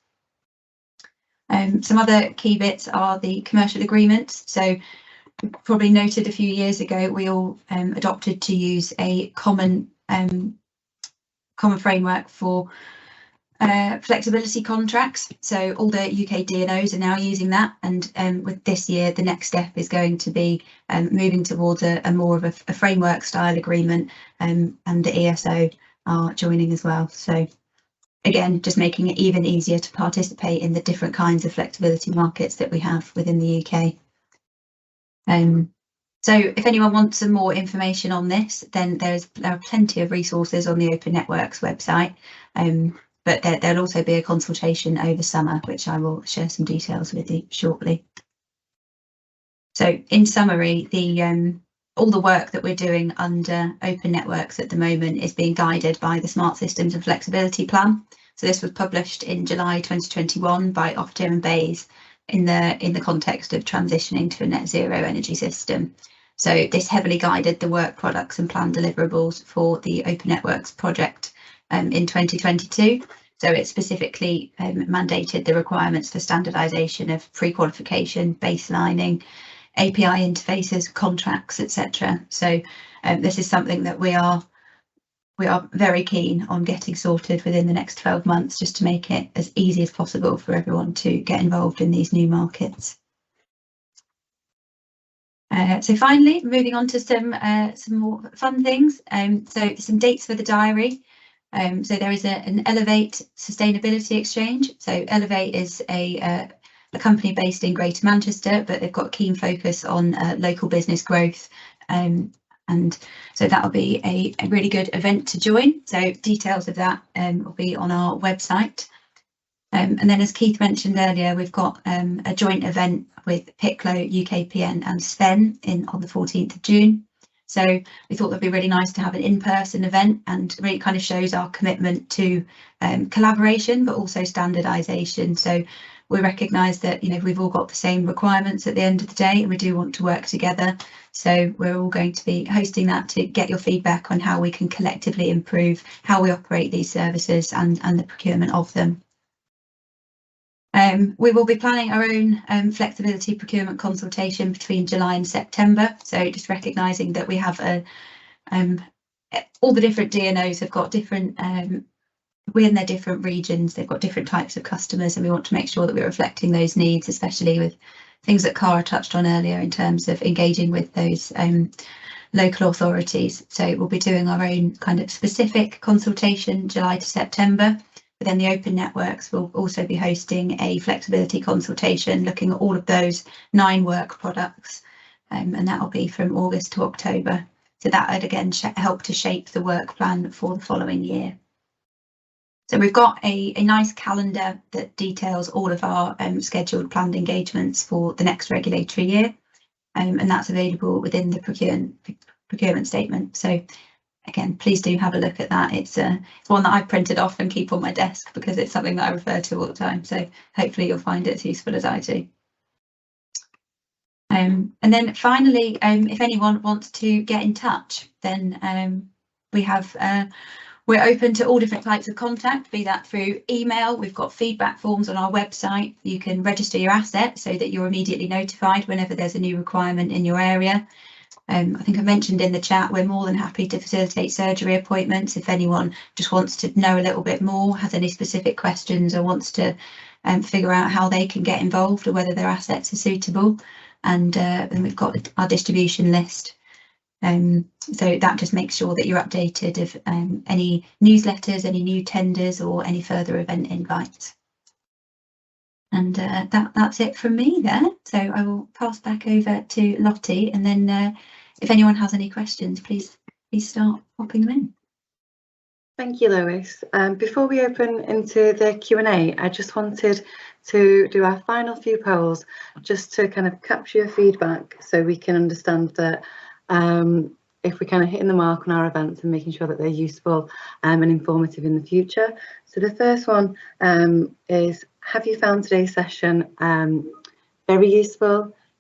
Some other key bits are the commercial agreements. So probably noted a few years ago, we all adopted to use a common framework for flexibility contracts. So all the UK DNOs are now using that, and with this year, the next step is going to be moving towards a more of a framework style agreement, and the ESO are joining as well. So again, just making it even easier to participate in the different kinds of flexibility markets that we have within the UK. So if anyone wants some more information on this, then there are plenty of resources on the Open Networks website, but there'll also be a consultation over summer, which I will share some details with you shortly. So in summary, all the work that we're doing under Open Networks at the moment is being guided by the Smart Systems and Flexibility Plan. So this was published in July 2021 by Ofgem and BEIS in the context of transitioning to a net zero energy system. So this heavily guided the work products and plan deliverables for the Open Networks project in 2022. So it specifically mandated the requirements for standardisation of pre-qualification, baselining, API interfaces, contracts, etc. So this is something that we are very keen on getting sorted within the next 12 months, just to make it as easy as possible for everyone to get involved in these new markets. So finally, moving on to some more fun things. So some dates for the diary. So there is an Elevate Sustainability Exchange. So Elevate is a company based in Greater Manchester, but they've got a keen focus on local business growth. And so that will be a really good event to join. So details of that will be on our website. And then, as Keith mentioned earlier, we've got a joint event with Piclo, UKPN and Sven on the 14th of June. So we thought that'd be really nice to have an in-person event, and really kind of shows our commitment to collaboration, but also standardisation. So we recognise that, you know, we've all got the same requirements at the end of the day, and we do want to work together. So we're all going to be hosting that to get your feedback on how we can collectively improve how we operate these services and the procurement of them. We will be planning our own flexibility procurement consultation between July and September. So just recognising that we have all the different DNOs have got different, within their different regions, they've got different types of customers, and we want to make sure that we're reflecting those needs, especially with things that Cara touched on earlier in terms of engaging with those local authorities. So we'll be doing our own kind of specific consultation July to September. But then the Open Networks will also be hosting a flexibility consultation looking at all of those 9 work products, and that will be from August to October. So that would again help to shape the work plan for the following year. So we've got a nice calendar that details all of our scheduled planned engagements for the next regulatory year, and that's available within the procurement statement. So again, please do have a look at that. It's one that I've printed off and keep on my desk because it's something that I refer to all the time. So hopefully you'll find it as useful as I do. And then finally, if anyone wants to get in touch, then we're open to all different types of contact, be that through email. We've got feedback forms on our website. You can register your asset so that you're immediately notified whenever there's a new requirement in your area. I think I mentioned in the chat, we're more than happy to facilitate surgery appointments if anyone just wants to know a little bit more, has any specific questions, or wants to figure out how they can get involved or whether their assets are suitable. And then we've got our distribution list. So that just makes sure that you're updated of any newsletters, any new tenders, or any further event invites. And that's it from me there. So I will pass back over to Lottie, and then if anyone has any questions, please start popping them in. Thank you, Lois. Before we open into the Q&A, I just wanted to do our final few polls just to kind of capture your feedback so we can understand that if we're kind of hitting the mark on our events and making sure that they're useful and informative in the future. So the first one is, have you found today's session very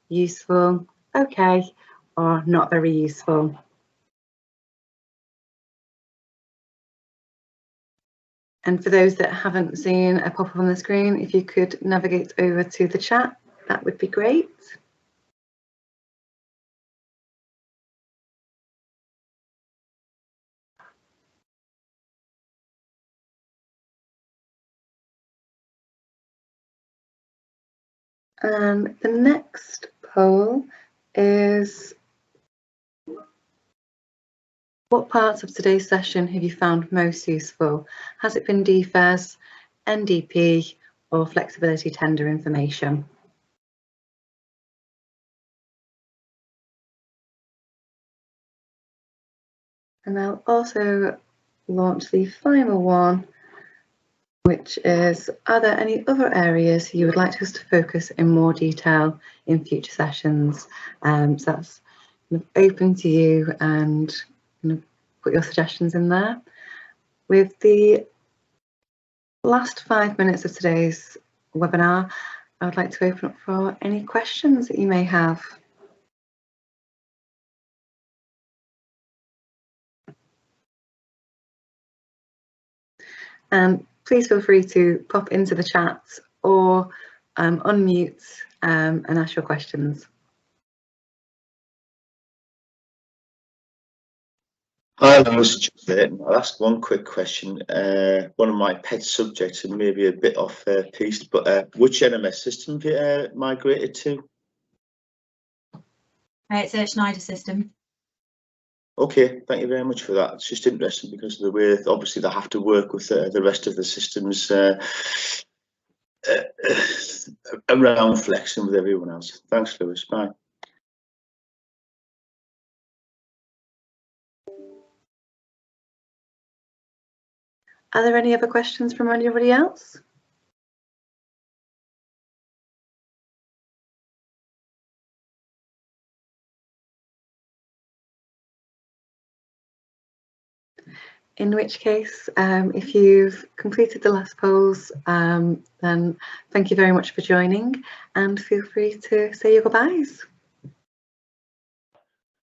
useful, okay, or not very useful? And for those that haven't seen a pop-up on the screen, if you could navigate over to the chat, that would be great. And the next poll is, what parts of today's session have you found most useful? Has it been DFES, NDP, or flexibility tender information? And I'll also launch the final one, which is, are there any other areas you would like us to focus in more detail in future sessions? So that's kind of open to you, and kind of put your suggestions in there. With the last 5 minutes of today's webinar, I would like to open up for any questions that you may have. And please feel free to pop into the chat or unmute and ask your questions. Hi, Lewis. I'll ask one quick question. One of my pet subjects, and maybe a bit off piste, but which NMS system have you migrated to? It's a Schneider system. Okay, thank you very much for that. It's just interesting because of the way, obviously, they have to work with the rest of the systems around flexing with everyone else. Thanks, Lewis. Bye. Are there any other questions from anybody else? In which case, if you've completed the last polls, then thank you very much for joining and feel free to say your goodbyes.